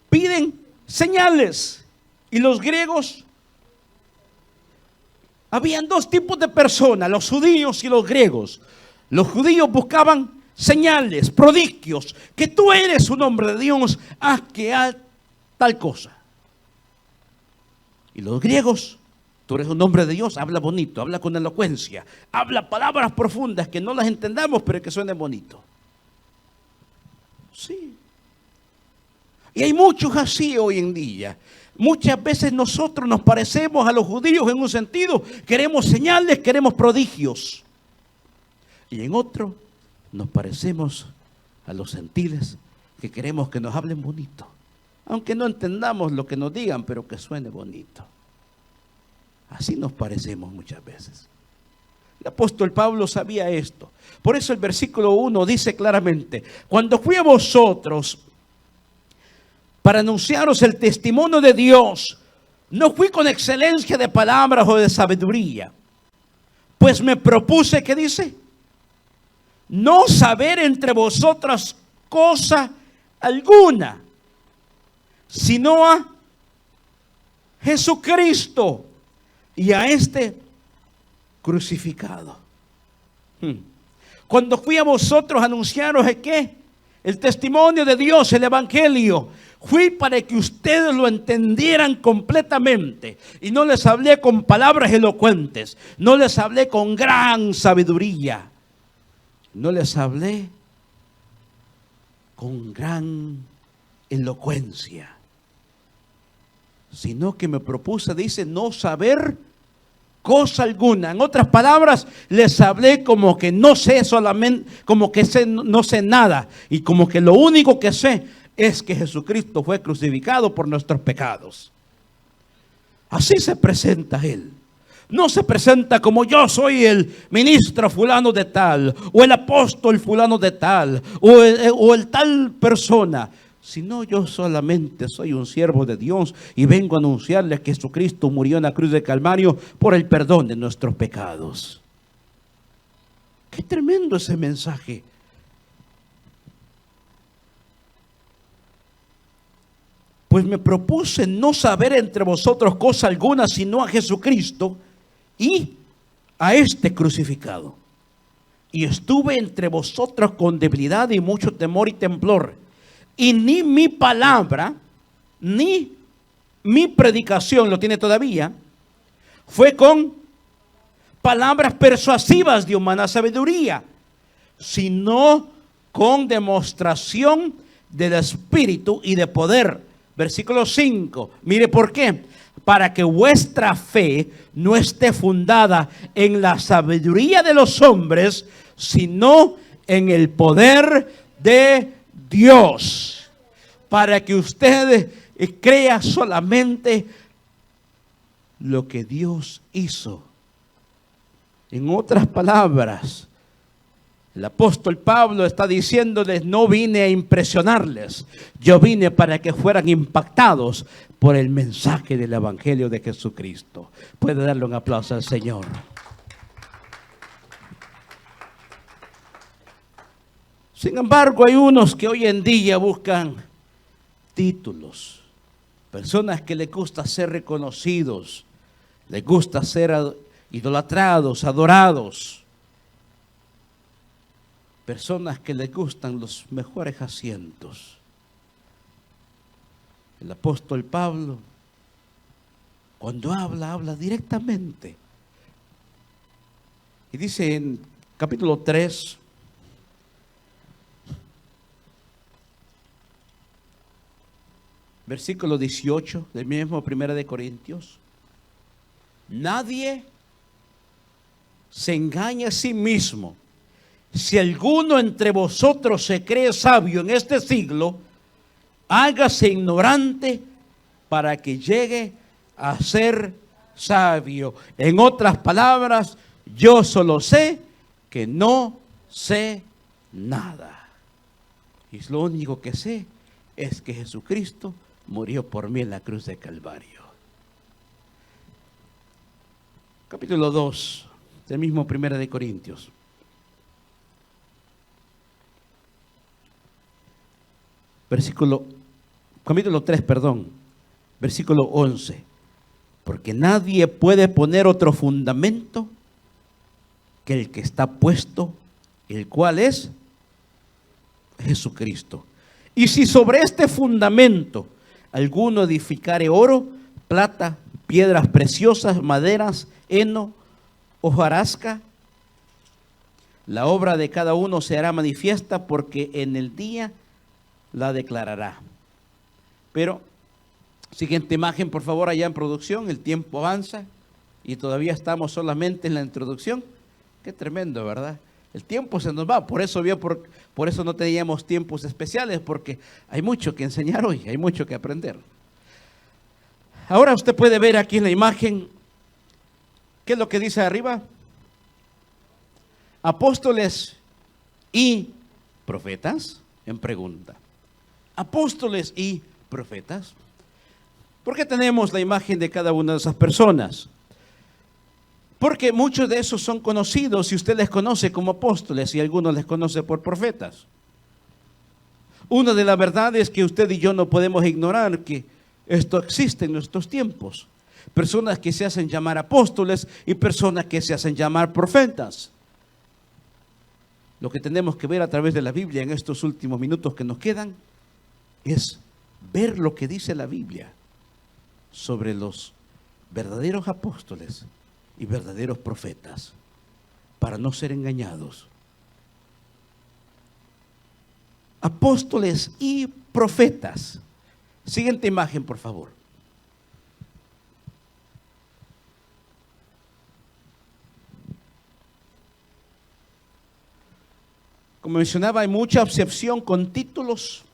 Piden señales. Y los griegos, habían dos tipos de personas, los judíos y los griegos. Los judíos buscaban señales, prodigios, que tú eres un hombre de Dios, haz que haz tal cosa. Y los griegos, tú eres un hombre de Dios, habla bonito, habla con elocuencia, habla palabras profundas que no las entendamos, pero que suenen bonito. Sí. Y hay muchos así hoy en día. Muchas veces nosotros nos parecemos a los judíos en un sentido, queremos señales, queremos prodigios. Y en otro nos parecemos a los gentiles que queremos que nos hablen bonito. Aunque no entendamos lo que nos digan, pero que suene bonito. Así nos parecemos muchas veces. El apóstol Pablo sabía esto. Por eso el versículo 1 dice claramente: cuando fui a vosotros para anunciaros el testimonio de Dios, no fui con excelencia de palabras o de sabiduría, pues me propuse, ¿qué dice? No saber entre vosotras cosa alguna, sino a Jesucristo y a este crucificado. Cuando fui a vosotros a anunciaros el qué, el testimonio de Dios, el evangelio, fui para que ustedes lo entendieran completamente. Y no les hablé con palabras elocuentes, no les hablé con gran sabiduría, no les hablé con gran elocuencia, sino que me propuse, dice, no saber cosa alguna. En otras palabras, les hablé como que no sé solamente, como que no sé nada, y como que lo único que sé es que Jesucristo fue crucificado por nuestros pecados. Así se presenta Él. No se presenta como yo soy el ministro fulano de tal, o el apóstol fulano de tal, o el tal persona. sino yo solamente soy un siervo de Dios y vengo a anunciarles que Jesucristo murió en la cruz de Calvario por el perdón de nuestros pecados. Qué tremendo ese mensaje. Pues me propuse no saber entre vosotros cosa alguna, sino a Jesucristo y a este crucificado. Y estuve entre vosotros con debilidad y mucho temor y temblor. Y ni mi palabra, ni mi predicación, lo tiene todavía, fue con palabras persuasivas de humana sabiduría, sino con demostración del Espíritu y de poder. Versículo 5, mire por qué. Para que vuestra fe no esté fundada en la sabiduría de los hombres, sino en el poder de Dios. Para que usted crea solamente lo que Dios hizo. En otras palabras, el apóstol Pablo está diciéndoles: no vine a impresionarles, yo vine para que fueran impactados por el mensaje del Evangelio de Jesucristo. Puede darle un aplauso al Señor. Sin embargo, hay unos que hoy en día buscan títulos, personas que les gusta ser reconocidos, les gusta ser idolatrados, adorados. Personas que les gustan los mejores asientos. El apóstol Pablo, cuando habla directamente. Y dice en capítulo 3, versículo 18, del mismo 1 Corintios. Nadie se engaña a sí mismo. Si alguno entre vosotros se cree sabio en este siglo, hágase ignorante para que llegue a ser sabio. En otras palabras, yo solo sé que no sé nada. Y lo único que sé es que Jesucristo murió por mí en la cruz de Calvario. Capítulo 2 del mismo 1 Corintios. Capítulo 3, versículo 11. Porque nadie puede poner otro fundamento que el que está puesto, el cual es Jesucristo. Y si sobre este fundamento alguno edificare oro, plata, piedras preciosas, maderas, heno, hojarasca, la obra de cada uno se hará manifiesta, porque en el día la declarará. Pero, siguiente imagen, por favor, allá en producción. El tiempo avanza y todavía estamos solamente en la introducción. Qué tremendo, ¿verdad? El tiempo se nos va. Por eso no teníamos tiempos especiales, porque hay mucho que enseñar hoy, hay mucho que aprender. Ahora usted puede ver aquí en la imagen, ¿qué es lo que dice arriba? Apóstoles y profetas, en pregunta. Apóstoles y profetas. ¿Por qué tenemos la imagen de cada una de esas personas? Porque muchos de esos son conocidos y usted les conoce como apóstoles y algunos les conoce por profetas. Una de las verdades es que usted y yo no podemos ignorar que esto existe en nuestros tiempos. Personas que se hacen llamar apóstoles y personas que se hacen llamar profetas. Lo que tenemos que ver a través de la Biblia en estos últimos minutos que nos quedan es ver lo que dice la Biblia sobre los verdaderos apóstoles y verdaderos profetas, para no ser engañados. Apóstoles y profetas. Siguiente imagen, por favor. Como mencionaba, hay mucha obsesión con títulos,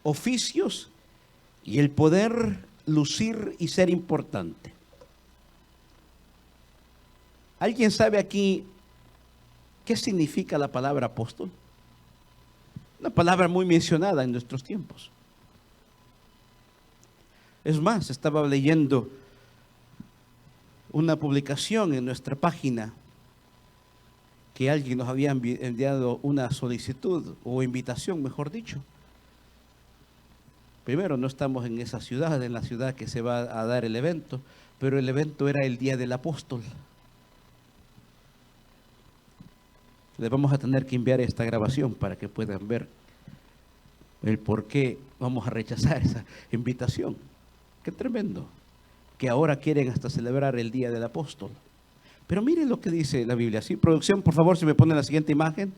oficios y el poder lucir y ser importante. ¿Alguien sabe aquí qué significa la palabra apóstol? Una palabra muy mencionada en nuestros tiempos. Es más, estaba leyendo una publicación en nuestra página que alguien nos había enviado una solicitud o invitación, mejor dicho. Primero, no estamos en esa ciudad, en la ciudad que se va a dar el evento, pero el evento era el Día del Apóstol. Les vamos a tener que enviar esta grabación para que puedan ver el por qué vamos a rechazar esa invitación. Qué tremendo, que ahora quieren hasta celebrar el Día del Apóstol. Pero miren lo que dice la Biblia. Sí, producción, por favor, si me ponen la siguiente imagen.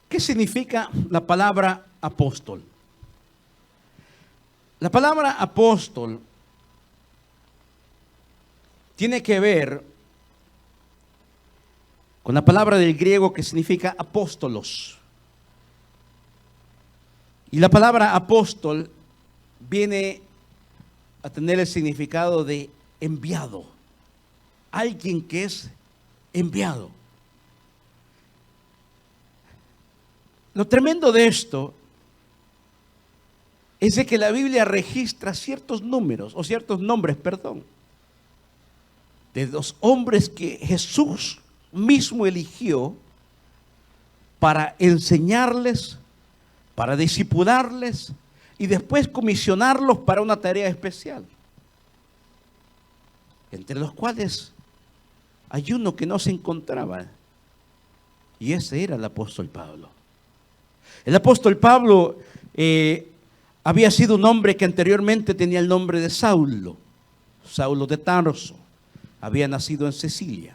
¿Qué significa la palabra apóstol? La palabra apóstol tiene que ver con la palabra del griego que significa apóstolos. Y la palabra apóstol viene a tener el significado de enviado. Alguien que es enviado. Lo tremendo de esto es de que la Biblia registra ciertos números, o ciertos nombres, perdón, de los hombres que Jesús mismo eligió para enseñarles, para discipularles y después comisionarlos para una tarea especial, entre los cuales hay uno que no se encontraba, y ese era el apóstol Pablo. El apóstol Pablo había sido un hombre que anteriormente tenía el nombre de Saulo, Saulo de Tarso. Había nacido en Sicilia.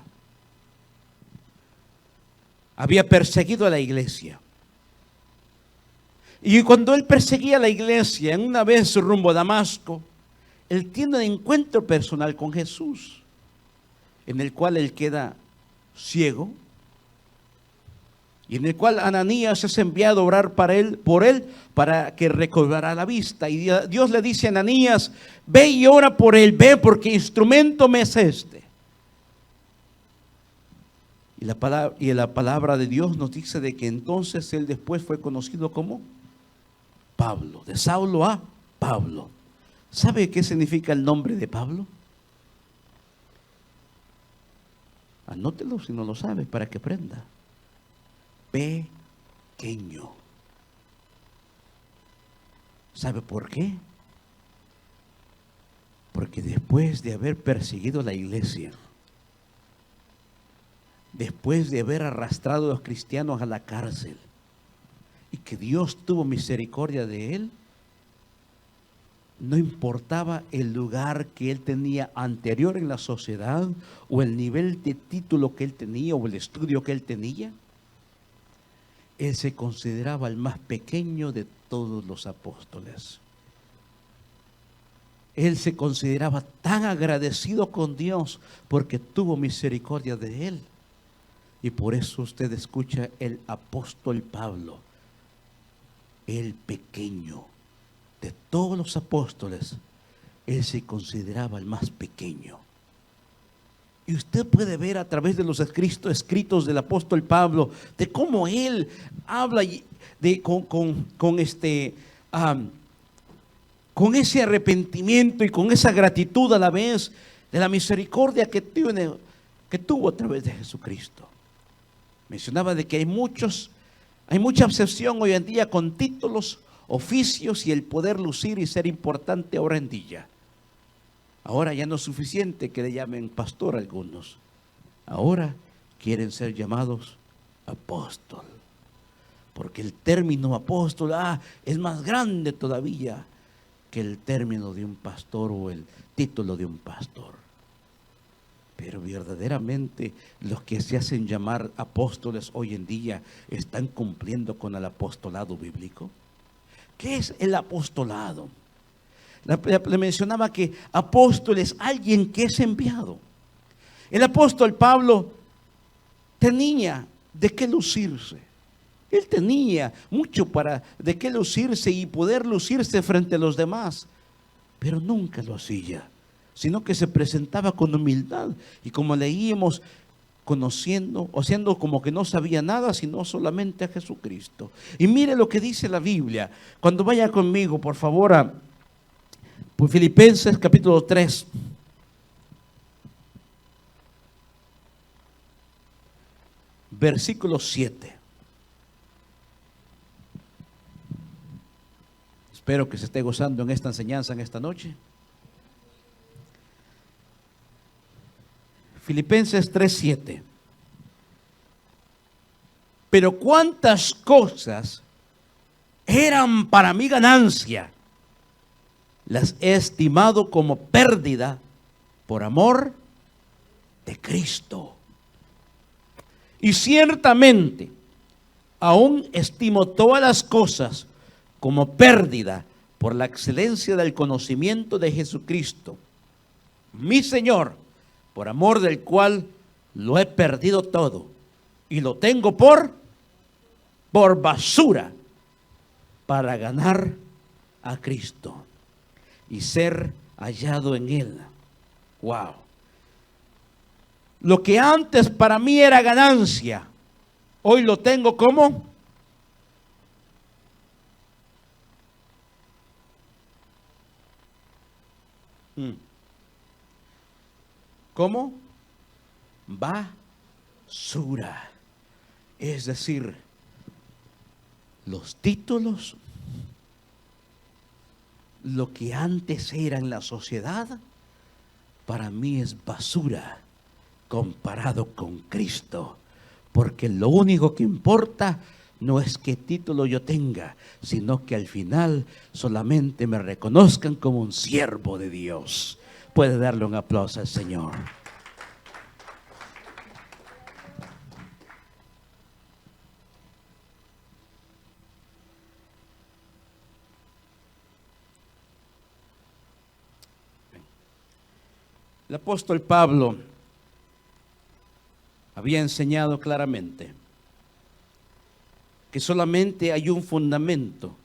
Había perseguido a la iglesia. Y cuando él perseguía a la iglesia, en una vez rumbo a Damasco, él tiene un encuentro personal con Jesús, en el cual él queda ciego, y en el cual Ananías es enviado a orar por él, para que recobrara la vista. Y Dios le dice a Ananías: ve y ora por él, ve, porque instrumento me es este. Y la palabra de Dios nos dice de que entonces él después fue conocido como Pablo, de Saulo a Pablo. ¿Sabe qué significa el nombre de Pablo? Anótelo si no lo sabe, para que aprenda. Pequeño. ¿Sabe por qué? Porque después de haber perseguido la iglesia, después de haber arrastrado a los cristianos a la cárcel, y que Dios tuvo misericordia de él, no importaba el lugar que él tenía anterior en la sociedad, o el nivel de título que él tenía, o el estudio que él tenía, él se consideraba el más pequeño de todos los apóstoles. Él se consideraba tan agradecido con Dios porque tuvo misericordia de él. Y por eso usted escucha el apóstol Pablo, el pequeño de todos los apóstoles. Él se consideraba el más pequeño. Y usted puede ver a través de los escritos del apóstol Pablo, de cómo él habla con ese arrepentimiento y con esa gratitud a la vez, de la misericordia que tuvo a través de Jesucristo. Mencionaba de que hay mucha obsesión hoy en día con títulos, oficios y el poder lucir y ser importante ahora en día. Ahora ya no es suficiente que le llamen pastor a algunos. Ahora quieren ser llamados apóstol. Porque el término apóstol es más grande todavía que el término de un pastor o el título de un pastor. Pero verdaderamente los que se hacen llamar apóstoles hoy en día están cumpliendo con el apostolado bíblico. ¿Qué es el apostolado? Le mencionaba que apóstol es alguien que es enviado. El apóstol Pablo tenía de qué lucirse. Él tenía mucho de qué lucirse y poder lucirse frente a los demás, pero nunca lo hacía, sino que se presentaba con humildad. Y como leímos, conociendo o siendo como que no sabía nada, sino solamente a Jesucristo. Y mire lo que dice la Biblia. Cuando vaya conmigo, por favor, a pues, Filipenses capítulo 3. Versículo 7. Espero que se esté gozando en esta enseñanza en esta noche. Filipenses 3:7. Pero cuántas cosas eran para mi ganancia, las he estimado como pérdida por amor de Cristo. Y ciertamente, aún estimo todas las cosas como pérdida por la excelencia del conocimiento de Jesucristo, mi Señor, por amor del cual lo he perdido todo y lo tengo por basura para ganar a Cristo y ser hallado en Él. Wow. Lo que antes para mí era ganancia, hoy lo tengo como ¿cómo? Basura. Es decir, los títulos, lo que antes era en la sociedad, para mí es basura comparado con Cristo. Porque lo único que importa no es qué título yo tenga, sino que al final solamente me reconozcan como un siervo de Dios. Puede darle un aplauso al Señor. El apóstol Pablo había enseñado claramente que solamente hay un fundamento,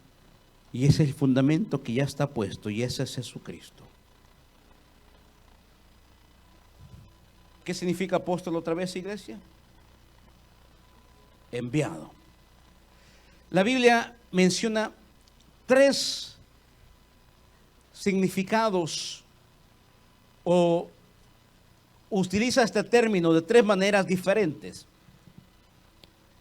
y ese es el fundamento que ya está puesto, y ese es Jesucristo. ¿Qué significa apóstol otra vez, iglesia? Enviado. La Biblia menciona 3 significados o utiliza este término de 3 maneras diferentes.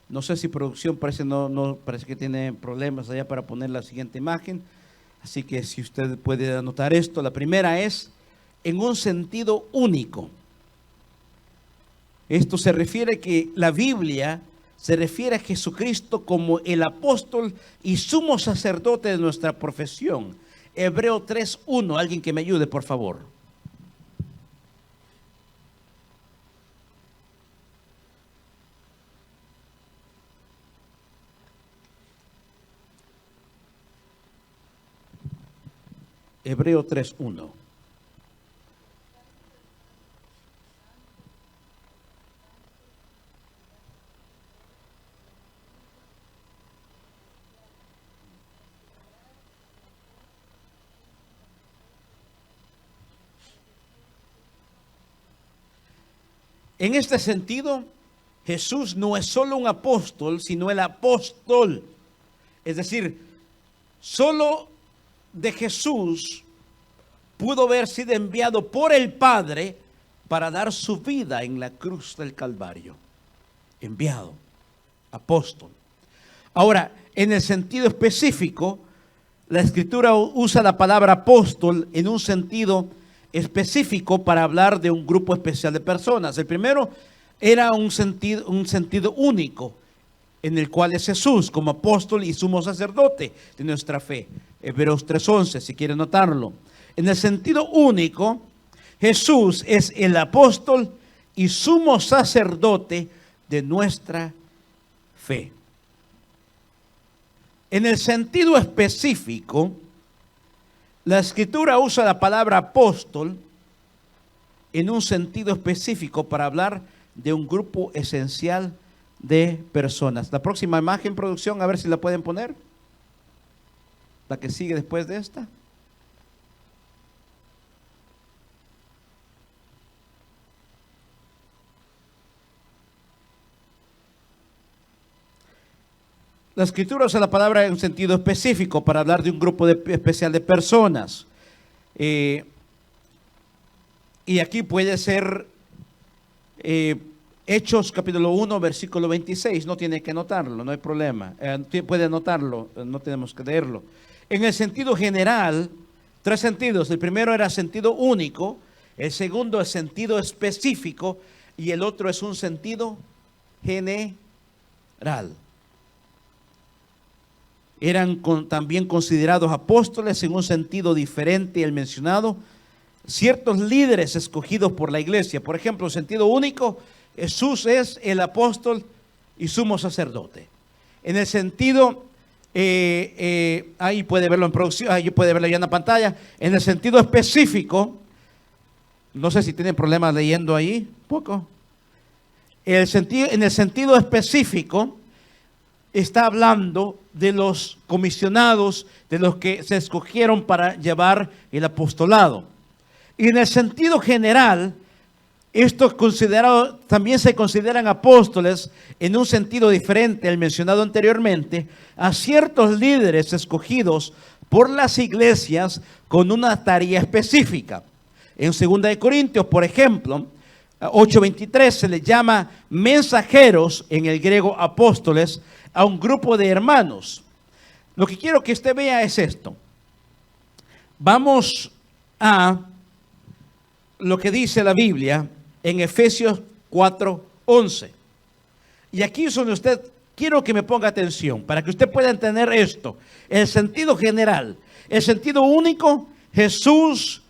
No sé si producción parece no parece que tiene problemas allá para poner la siguiente imagen. Así que si usted puede anotar esto, la primera es en un sentido único. Esto se refiere que la Biblia se refiere a Jesucristo como el apóstol y sumo sacerdote de nuestra profesión. Hebreo 3:1, alguien que me ayude, por favor. Hebreo 3:1. En este sentido, Jesús no es solo un apóstol, sino el apóstol. Es decir, solo de Jesús pudo haber sido enviado por el Padre para dar su vida en la cruz del Calvario. Enviado, apóstol. Ahora, en el sentido específico, la Escritura usa la palabra apóstol en un sentido específico para hablar de un grupo especial de personas. El primero era un sentido único, en el cual es Jesús como apóstol y sumo sacerdote de nuestra fe. Hebreos 3:11, si quieren notarlo. En el sentido único, Jesús es el apóstol y sumo sacerdote de nuestra fe. En el sentido específico, la Escritura usa la palabra apóstol en un sentido específico para hablar de un grupo esencial de personas. La próxima imagen, producción, a ver si la pueden poner. La que sigue después de esta. La escritura usa la palabra en un sentido específico para hablar de un grupo especial de personas. Y aquí puede ser Hechos capítulo 1, versículo 26. No tiene que notarlo, no hay problema. Puede notarlo, no tenemos que leerlo. En el sentido general, tres sentidos. El primero era sentido único, el segundo es sentido específico y el otro es un sentido general. Eran también considerados apóstoles en un sentido diferente al mencionado. Ciertos líderes escogidos por la iglesia. Por ejemplo, en sentido único, Jesús es el apóstol y sumo sacerdote. En el sentido, ahí puede verlo en producción, ahí puede verlo ya en la pantalla. En el sentido específico, no sé si tienen problemas leyendo ahí, poco. En el sentido específico, está hablando de los comisionados, de los que se escogieron para llevar el apostolado. Y en el sentido general, estos también se consideran apóstoles en un sentido diferente al mencionado anteriormente, a ciertos líderes escogidos por las iglesias con una tarea específica. En 2 Corintios, por ejemplo, 8:23 se les llama mensajeros, en el griego apóstoles, a un grupo de hermanos. Lo que quiero que usted vea es esto. Vamos a lo que dice la Biblia en Efesios 4:11. Y aquí es donde quiero que me ponga atención para que usted pueda entender esto. El sentido general, el sentido único, Jesús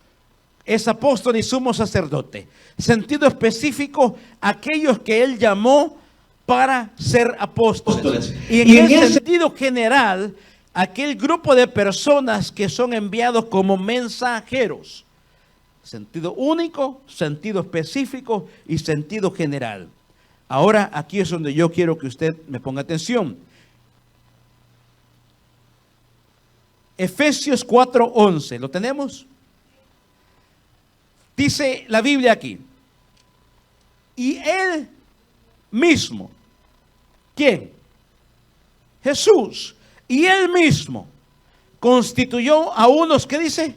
es apóstol y sumo sacerdote. Sentido específico, aquellos que él llamó para ser apóstoles. Y en el sentido general, aquel grupo de personas que son enviados como mensajeros. Sentido único, sentido específico y sentido general. Ahora aquí es donde yo quiero que usted me ponga atención. Efesios 4:11, ¿lo tenemos? Dice la Biblia aquí. Y él mismo, ¿quién? Jesús. Y él mismo constituyó a unos, ¿qué dice?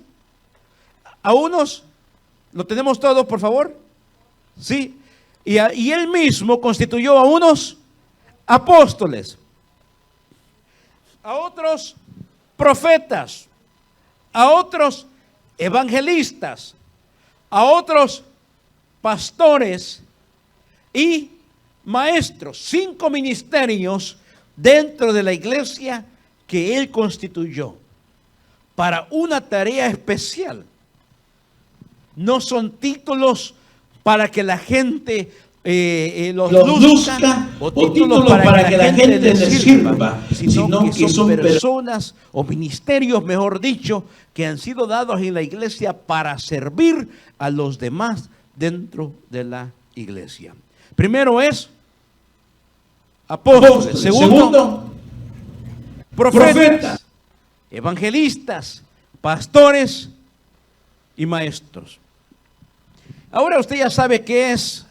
A unos, ¿lo tenemos todos, por favor? Sí. Y él mismo constituyó a unos apóstoles, a otros profetas, a otros evangelistas, a otros pastores y maestros. 5 ministerios dentro de la iglesia que él constituyó para una tarea especial. No son títulos para que la gente los luzca o títulos para que la gente les sirva, sino que son personas o ministerios, mejor dicho, que han sido dados en la iglesia para servir a los demás dentro de la iglesia. Primero es apóstoles, segundo profetas, evangelistas, pastores y maestros. Ahora usted ya sabe qué es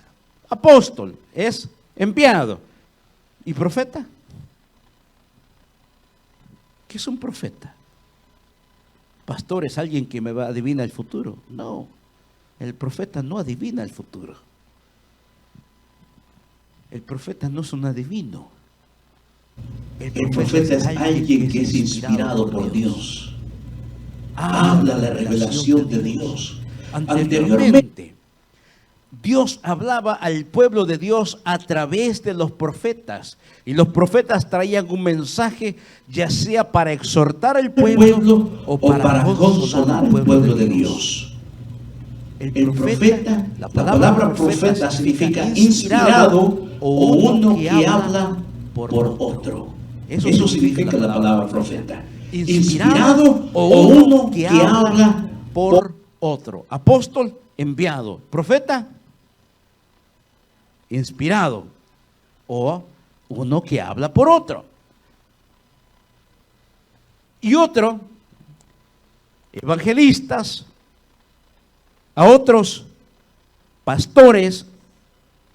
apóstol, es enviado. ¿Y profeta? ¿Qué es un profeta? Pastor, ¿es alguien que me adivina el futuro? No, el profeta no adivina el futuro. El profeta no es un adivino. El profeta es alguien que es inspirado por Dios. Habla la revelación de Dios. Anteriormente, Dios hablaba al pueblo de Dios a través de los profetas. Y los profetas traían un mensaje, ya sea para exhortar al pueblo o para consolar al pueblo de Dios. El profeta, la palabra profeta significa inspirado o uno que habla por otro. Eso significa la palabra profeta. Inspirado o uno que habla por otro. Apóstol, enviado. Profeta, inspirado o uno que habla por otro. Y otro, evangelistas, a otros pastores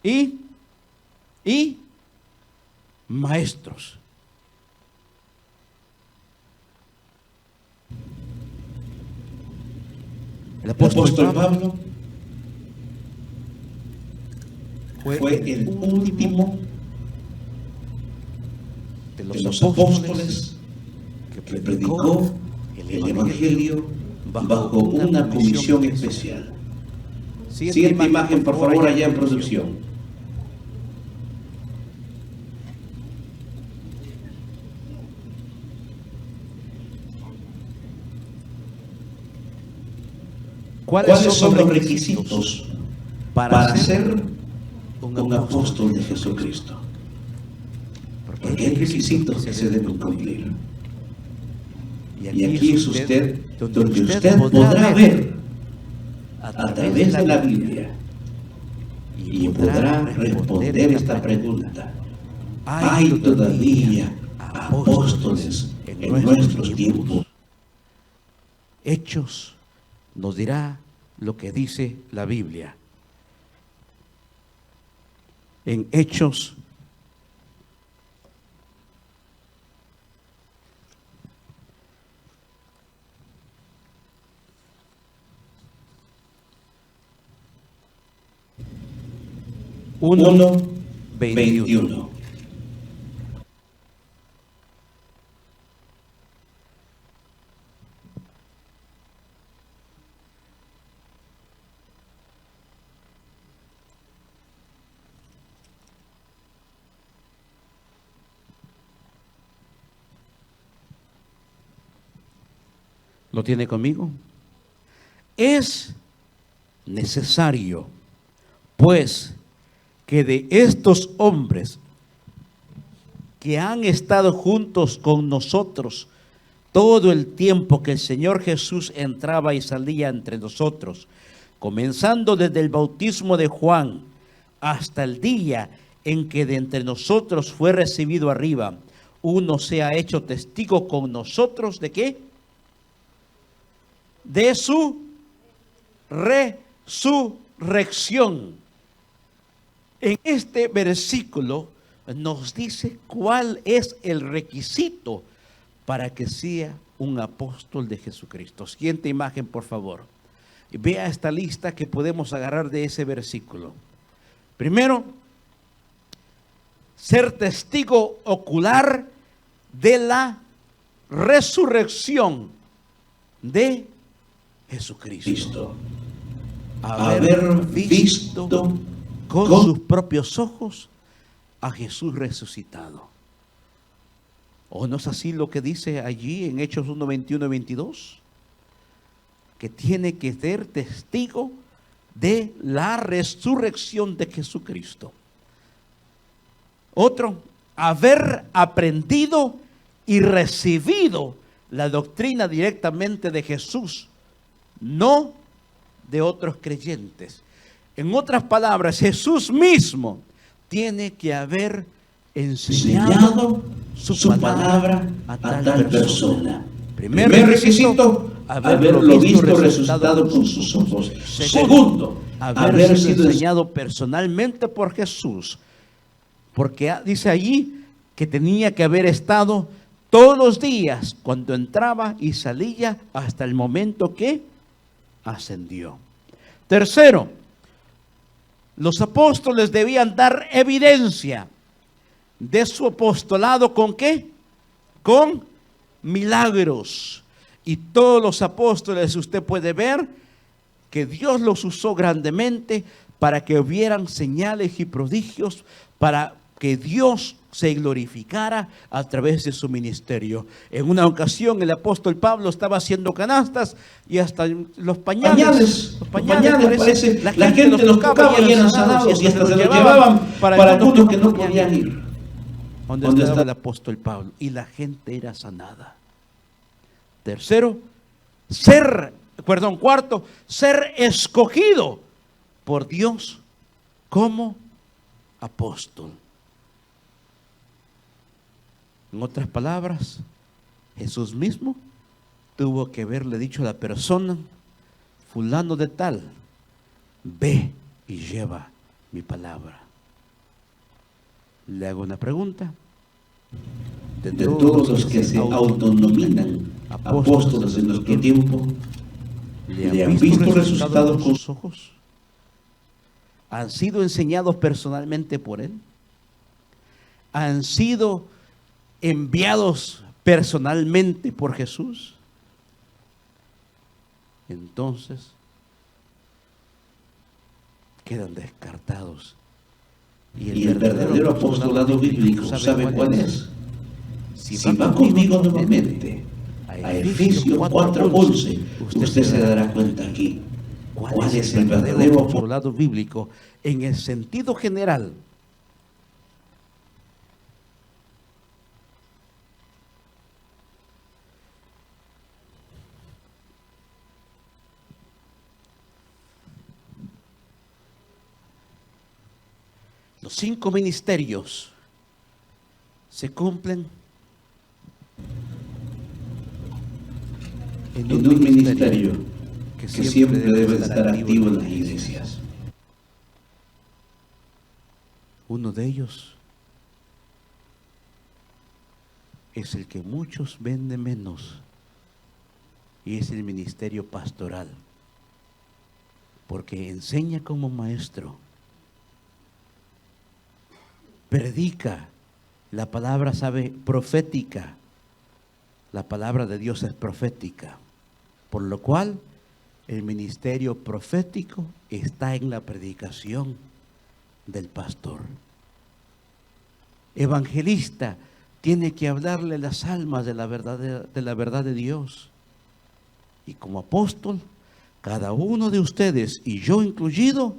y maestros. El apóstol Pablo fue el último de de los apóstoles que predicó el Evangelio bajo una comisión especial. Siguiente imagen, por favor, allá en producción. ¿Cuáles son los requisitos para ser un apóstol de Jesucristo? Porque hay requisitos que se deben cumplir. Y aquí es usted donde usted podrá ver a través de la Biblia y podrá responder esta pregunta. ¿Hay todavía apóstoles en nuestros tiempos? Hechos nos dirá lo que dice la Biblia. En Hechos uno 21. ¿Lo tiene conmigo? Es necesario, pues, que de estos hombres que han estado juntos con nosotros todo el tiempo que el Señor Jesús entraba y salía entre nosotros, comenzando desde el bautismo de Juan hasta el día en que de entre nosotros fue recibido arriba, uno se ha hecho testigo con nosotros, ¿de qué? De su resurrección. En este versículo nos dice cuál es el requisito para que sea un apóstol de Jesucristo. Siguiente imagen, por favor. Vea esta lista que podemos agarrar de ese versículo. Primero, ser testigo ocular de la resurrección de Jesucristo. Haber visto con sus propios ojos a Jesús resucitado. ¿O no es así lo que dice allí en Hechos 1, 21 y 22? Que tiene que ser testigo de la resurrección de Jesucristo. Otro, haber aprendido y recibido la doctrina directamente de Jesús, no de otros creyentes. En otras palabras, Jesús mismo tiene que haber enseñado su palabra a tal persona. Primer requisito, haberlo visto resucitado con sus ojos. Segundo, haber sido enseñado personalmente por Jesús. Porque dice allí que tenía que haber estado todos los días cuando entraba y salía hasta el momento que ascendió. Tercero, los apóstoles debían dar evidencia de su apostolado. ¿Con qué? Con milagros. Y todos los apóstoles, usted puede ver que Dios los usó grandemente para que hubieran señales y prodigios, para que Dios se glorificara a través de su ministerio. En una ocasión el apóstol Pablo estaba haciendo canastas y hasta los pañales parece, la gente los tocaba y eran sanados, y hasta se los llevaban para algunos que no podían ir. Donde estaba el apóstol Pablo, y la gente era sanada. Cuarto, ser escogido por Dios como apóstol. En otras palabras, Jesús mismo tuvo que haberle dicho a la persona: fulano de tal, ve y lleva mi palabra. Le hago una pregunta. De todos los que se autonominan apóstoles en nuestro tiempo, ¿Le han visto resucitados con sus ojos? ¿Han sido enseñados personalmente por Él? ¿Han sido enviados personalmente por Jesús? Entonces quedan descartados. Y el verdadero apostolado bíblico, ¿sabe cuál es? Si va conmigo nuevamente a Efesios 4:11, usted se dará cuenta aquí cuál es el verdadero apostolado bíblico en el sentido general. Los 5 ministerios se cumplen en un ministerio que siempre debe estar activo en las iglesias. Uno de ellos es el que muchos ven de menos, y es el ministerio pastoral, porque enseña como maestro, predica, la palabra profética, la palabra de Dios es profética, por lo cual el ministerio profético está en la predicación del pastor. Evangelista tiene que hablarle las almas de la verdad de Dios. Y como apóstol, cada uno de ustedes, y yo incluido,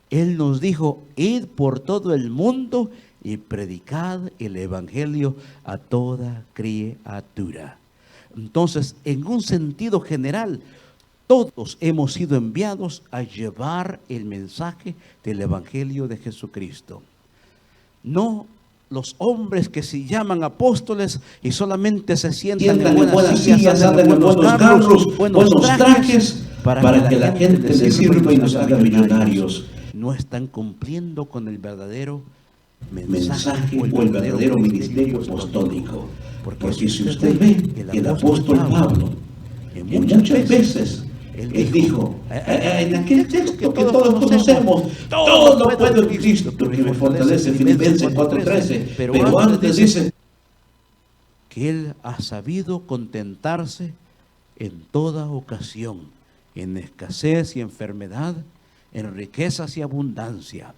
Él nos dijo: id por todo el mundo y predicad el evangelio a toda criatura. Entonces, en un sentido general, todos hemos sido enviados a llevar el mensaje del evangelio de Jesucristo. No los hombres que se llaman apóstoles y solamente se sientan en buenas sillas, andan en buenos carros, buenos trajes, para que la gente les sirva y nos haga millonarios. No están cumpliendo con el verdadero mensaje o el verdadero ministerio apostólico. Porque si usted ve el apóstol Pablo, en muchas veces él dijo, en aquel texto que todos conocemos, todo lo puedo en Cristo que me fortalece, Filipenses 4:13, pero antes dice que Él ha sabido contentarse en toda ocasión, en escasez y enfermedad, en riquezas y abundancia.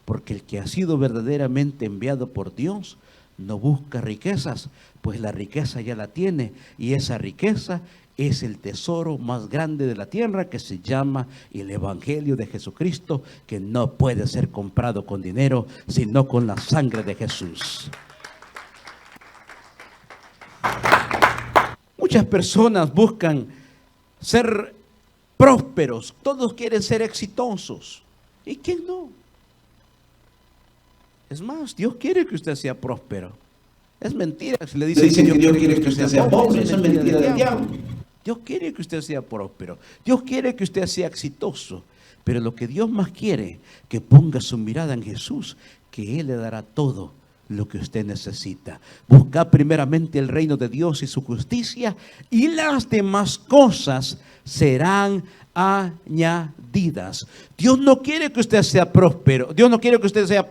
Porque el que ha sido verdaderamente enviado por Dios no busca riquezas, pues la riqueza ya la tiene, y esa riqueza es el tesoro más grande de la tierra, que se llama el evangelio de Jesucristo, que no puede ser comprado con dinero, sino con la sangre de Jesús. Muchas personas buscan ser prósperos, todos quieren ser exitosos. ¿Y quién no? Es más, Dios quiere que usted sea próspero. Es mentira si le dicen que Dios quiere que usted sea pobre. Eso es mentira del diablo. Dios quiere que usted sea próspero. Dios quiere que usted sea exitoso. Pero lo que Dios más quiere, que ponga su mirada en Jesús, que Él le dará todo lo que usted necesita. Busca primeramente el reino de Dios y su justicia, y las demás cosas serán añadidas. Dios no quiere que usted sea próspero. Dios no quiere que usted sea,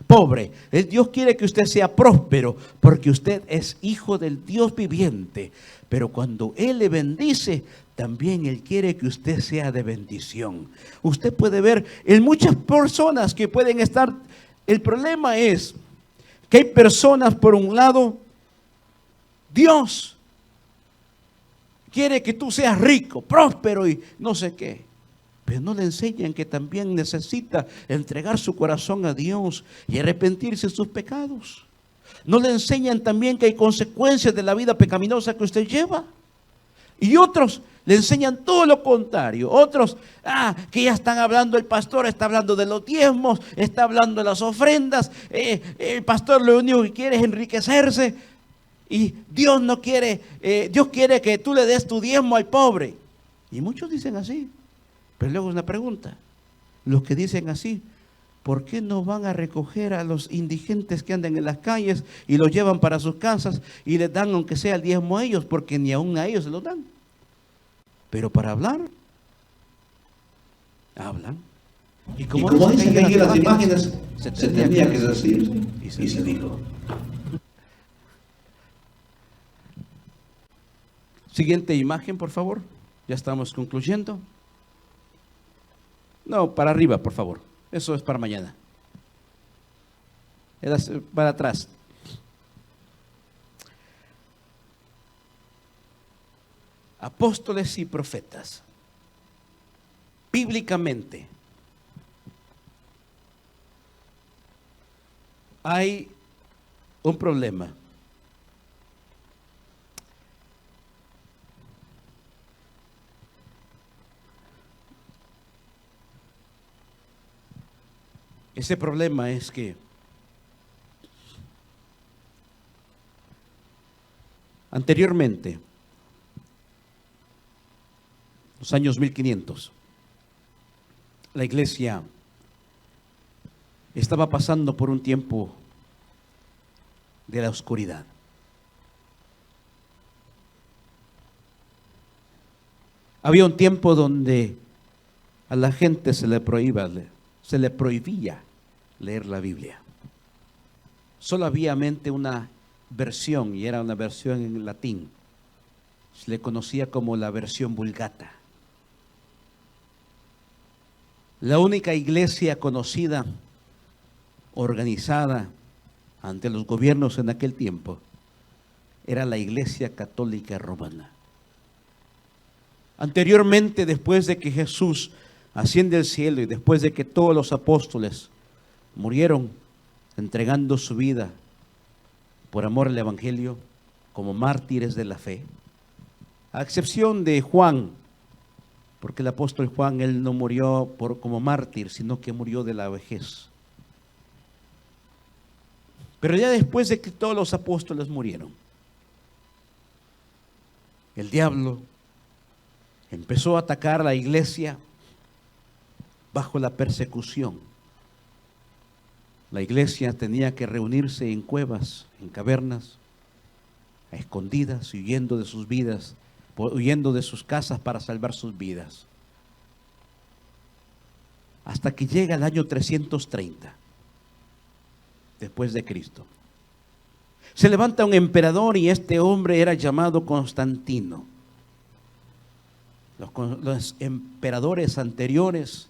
pobre. Dios quiere que usted sea próspero, porque usted es hijo del Dios viviente. Pero cuando Él le bendice, también Él quiere que usted sea de bendición. Usted puede ver en muchas personas que pueden estar. El problema es que hay personas, por un lado, Dios quiere que tú seas rico, próspero y no sé qué. Pero no le enseñan que también necesita entregar su corazón a Dios y arrepentirse de sus pecados. No le enseñan también que hay consecuencias de la vida pecaminosa que usted lleva. Y otros le enseñan todo lo contrario. Otros, que ya están hablando, el pastor está hablando de los diezmos, está hablando de las ofrendas. El pastor lo único que quiere es enriquecerse. Y Dios no quiere, Dios quiere que tú le des tu diezmo al pobre. Y muchos dicen así. Pero luego una pregunta. Los que dicen así, ¿por qué no van a recoger a los indigentes que andan en las calles y los llevan para sus casas y les dan aunque sea el diezmo a ellos? Porque ni aún a ellos se lo dan. pero para hablar, hablan. Y como dice que ahí en las imágenes se tenía que decir, y se dijo. Siguiente imagen, por favor. Ya estamos concluyendo. No, para arriba, por favor. Eso es para mañana. Para atrás. Apóstoles y profetas. Bíblicamente, hay un problema. Ese problema es que anteriormente, los años 1500, la iglesia estaba pasando por un tiempo de la oscuridad. Había un tiempo donde a la gente se le prohibía leer la Biblia. Solo había una versión, y era una versión en latín. Se le conocía como la versión Vulgata. La única iglesia conocida, organizada ante los gobiernos en aquel tiempo, era la Iglesia Católica Romana. Anteriormente, después de que Jesús asciende al cielo y después de que todos los apóstoles murieron entregando su vida por amor al Evangelio como mártires de la fe, a excepción de Juan, porque el apóstol Juan, él no murió como mártir, sino que murió de la vejez. Pero ya después de que todos los apóstoles murieron, el diablo empezó a atacar a la iglesia bajo la persecución. La iglesia tenía que reunirse en cuevas, en cavernas, a escondidas, huyendo de sus vidas, huyendo de sus casas para salvar sus vidas. Hasta que llega el año 330, después de Cristo. Se levanta un emperador y este hombre era llamado Constantino. Los emperadores anteriores,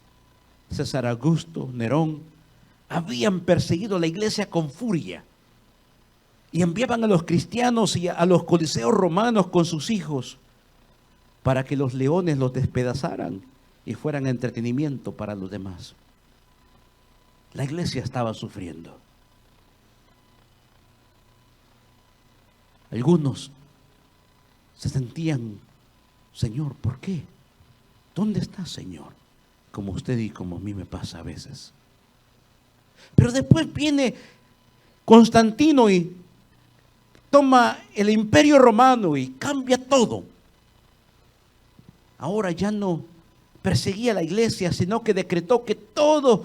César Augusto, Nerón, habían perseguido a la iglesia con furia y enviaban a los cristianos y a los coliseos romanos con sus hijos para que los leones los despedazaran y fueran entretenimiento para los demás. La iglesia estaba sufriendo. Algunos se sentían, Señor, ¿por qué? ¿Dónde está, Señor? Como usted y como a mí me pasa a veces. Pero después viene Constantino y toma el imperio romano y cambia todo. Ahora ya no perseguía a la iglesia, sino que decretó que toda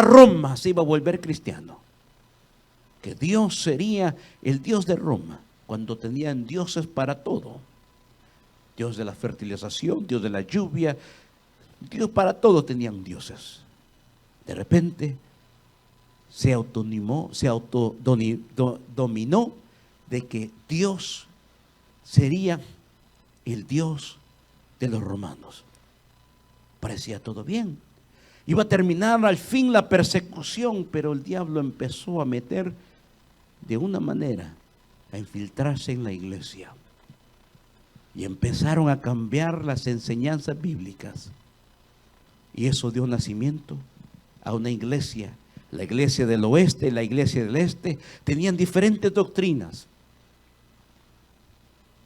Roma se iba a volver cristiano. Que Dios sería el Dios de Roma, cuando tenían dioses para todo. Dios de la fertilización, Dios de la lluvia, Dios para todo tenían dioses. De repente se autodominó de que Dios sería el Dios de los romanos. Parecía todo bien. Iba a terminar al fin la persecución, pero el diablo empezó a meter de una manera, a infiltrarse en la iglesia. Y empezaron a cambiar las enseñanzas bíblicas. Y eso dio nacimiento a una iglesia. La iglesia del oeste y la iglesia del este tenían diferentes doctrinas.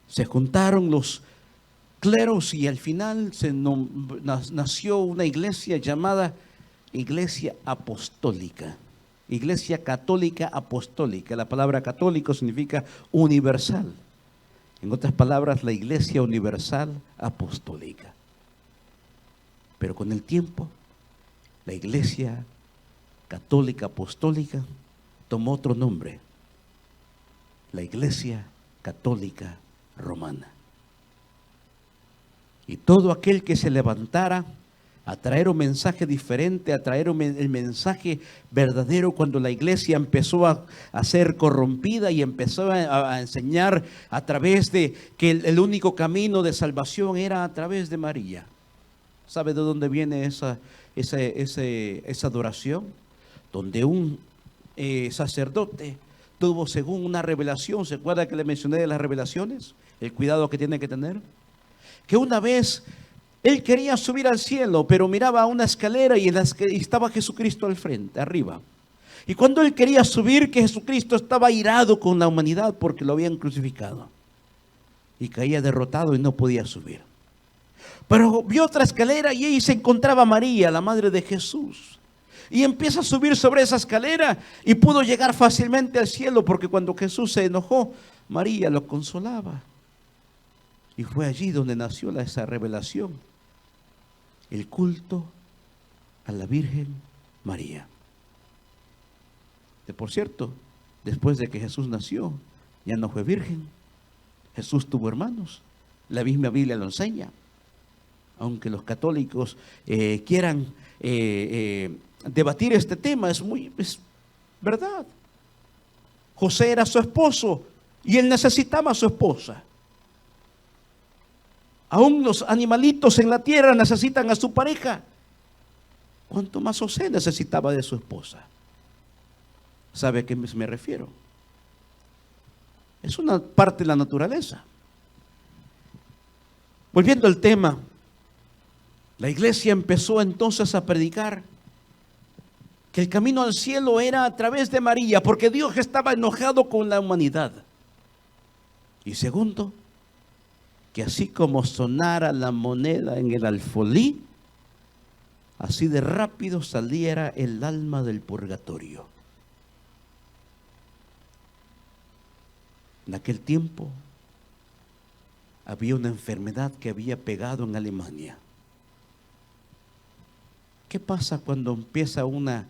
Se juntaron los cleros y al final nació una iglesia llamada Iglesia Apostólica. Iglesia Católica Apostólica. La palabra católico significa universal. En otras palabras, la Iglesia Universal Apostólica. Pero con el tiempo, la Iglesia Católica Apostólica tomó otro nombre. La Iglesia Católica Romana. Y todo aquel que se levantara a traer un mensaje diferente, a traer el mensaje verdadero, cuando la iglesia empezó a ser corrompida y empezó a enseñar a través de que el único camino de salvación era a través de María. ¿Sabe de dónde viene esa adoración? Donde un sacerdote tuvo, según una revelación, ¿se acuerda que le mencioné de las revelaciones? El cuidado que tiene que tener. Que una vez él quería subir al cielo, pero miraba una escalera y estaba Jesucristo al frente, arriba. Y cuando él quería subir, que Jesucristo estaba irado con la humanidad porque lo habían crucificado. Y caía derrotado y no podía subir. Pero vio otra escalera y ahí se encontraba María, la madre de Jesús. Y empieza a subir sobre esa escalera y pudo llegar fácilmente al cielo, porque cuando Jesús se enojó, María lo consolaba. Y fue allí donde nació esa revelación, el culto a la Virgen María. Por cierto, después de que Jesús nació, ya no fue virgen. Jesús tuvo hermanos. La misma Biblia lo enseña. Aunque los católicos quieran debatir este tema, es verdad. José era su esposo y él necesitaba a su esposa. Aún los animalitos en la tierra necesitan a su pareja. ¿Cuánto más José necesitaba de su esposa? ¿Sabe a qué me refiero? Es una parte de la naturaleza. Volviendo al tema, la iglesia empezó entonces a predicar que el camino al cielo era a través de María, porque Dios estaba enojado con la humanidad. Y segundo, que así como sonara la moneda en el alfolí, así de rápido saliera el alma del purgatorio. En aquel tiempo había una enfermedad que había pegado en Alemania. ¿Qué pasa cuando empieza una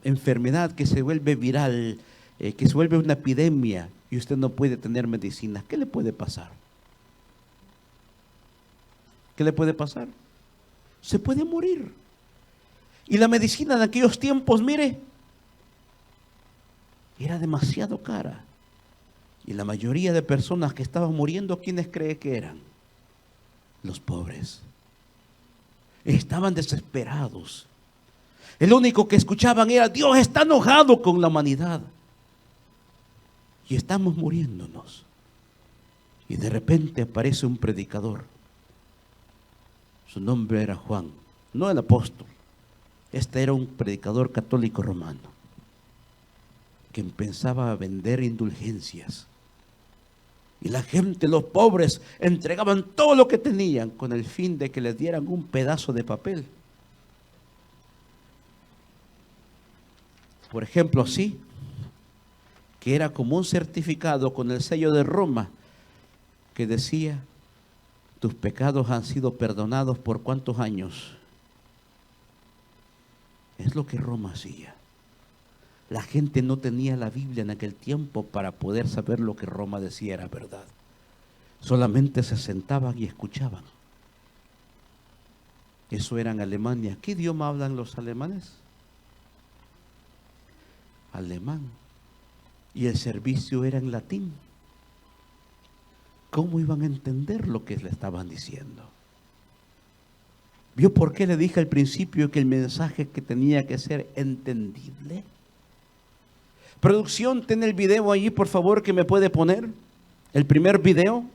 enfermedad que se vuelve viral, que se vuelve una epidemia y usted no puede tener medicina? ¿Qué le puede pasar? ¿Qué le puede pasar? Se puede morir. Y la medicina de aquellos tiempos, mire, era demasiado cara. Y la mayoría de personas que estaban muriendo, ¿quiénes cree que eran? Los pobres. Estaban desesperados. El único que escuchaban era: Dios está enojado con la humanidad y estamos muriéndonos. Y de repente aparece un predicador. Su nombre era Juan, no el apóstol. Este era un predicador católico romano que empezaba a vender indulgencias. Y la gente, los pobres, entregaban todo lo que tenían con el fin de que les dieran un pedazo de papel. Por ejemplo, así, que era como un certificado con el sello de Roma que decía: tus pecados han sido perdonados por ¿cuántos años? Es lo que Roma hacía. La gente no tenía la Biblia en aquel tiempo para poder saber lo que Roma decía era verdad. Solamente se sentaban y escuchaban. Eso era en Alemania. ¿Qué idioma hablan los alemanes? Alemán. Y el servicio era en latín. ¿Cómo iban a entender lo que le estaban diciendo? ¿Vio por qué le dije al principio que el mensaje que tenía que ser entendible? Producción, ten el video allí, por favor, que me puede poner. El primer video.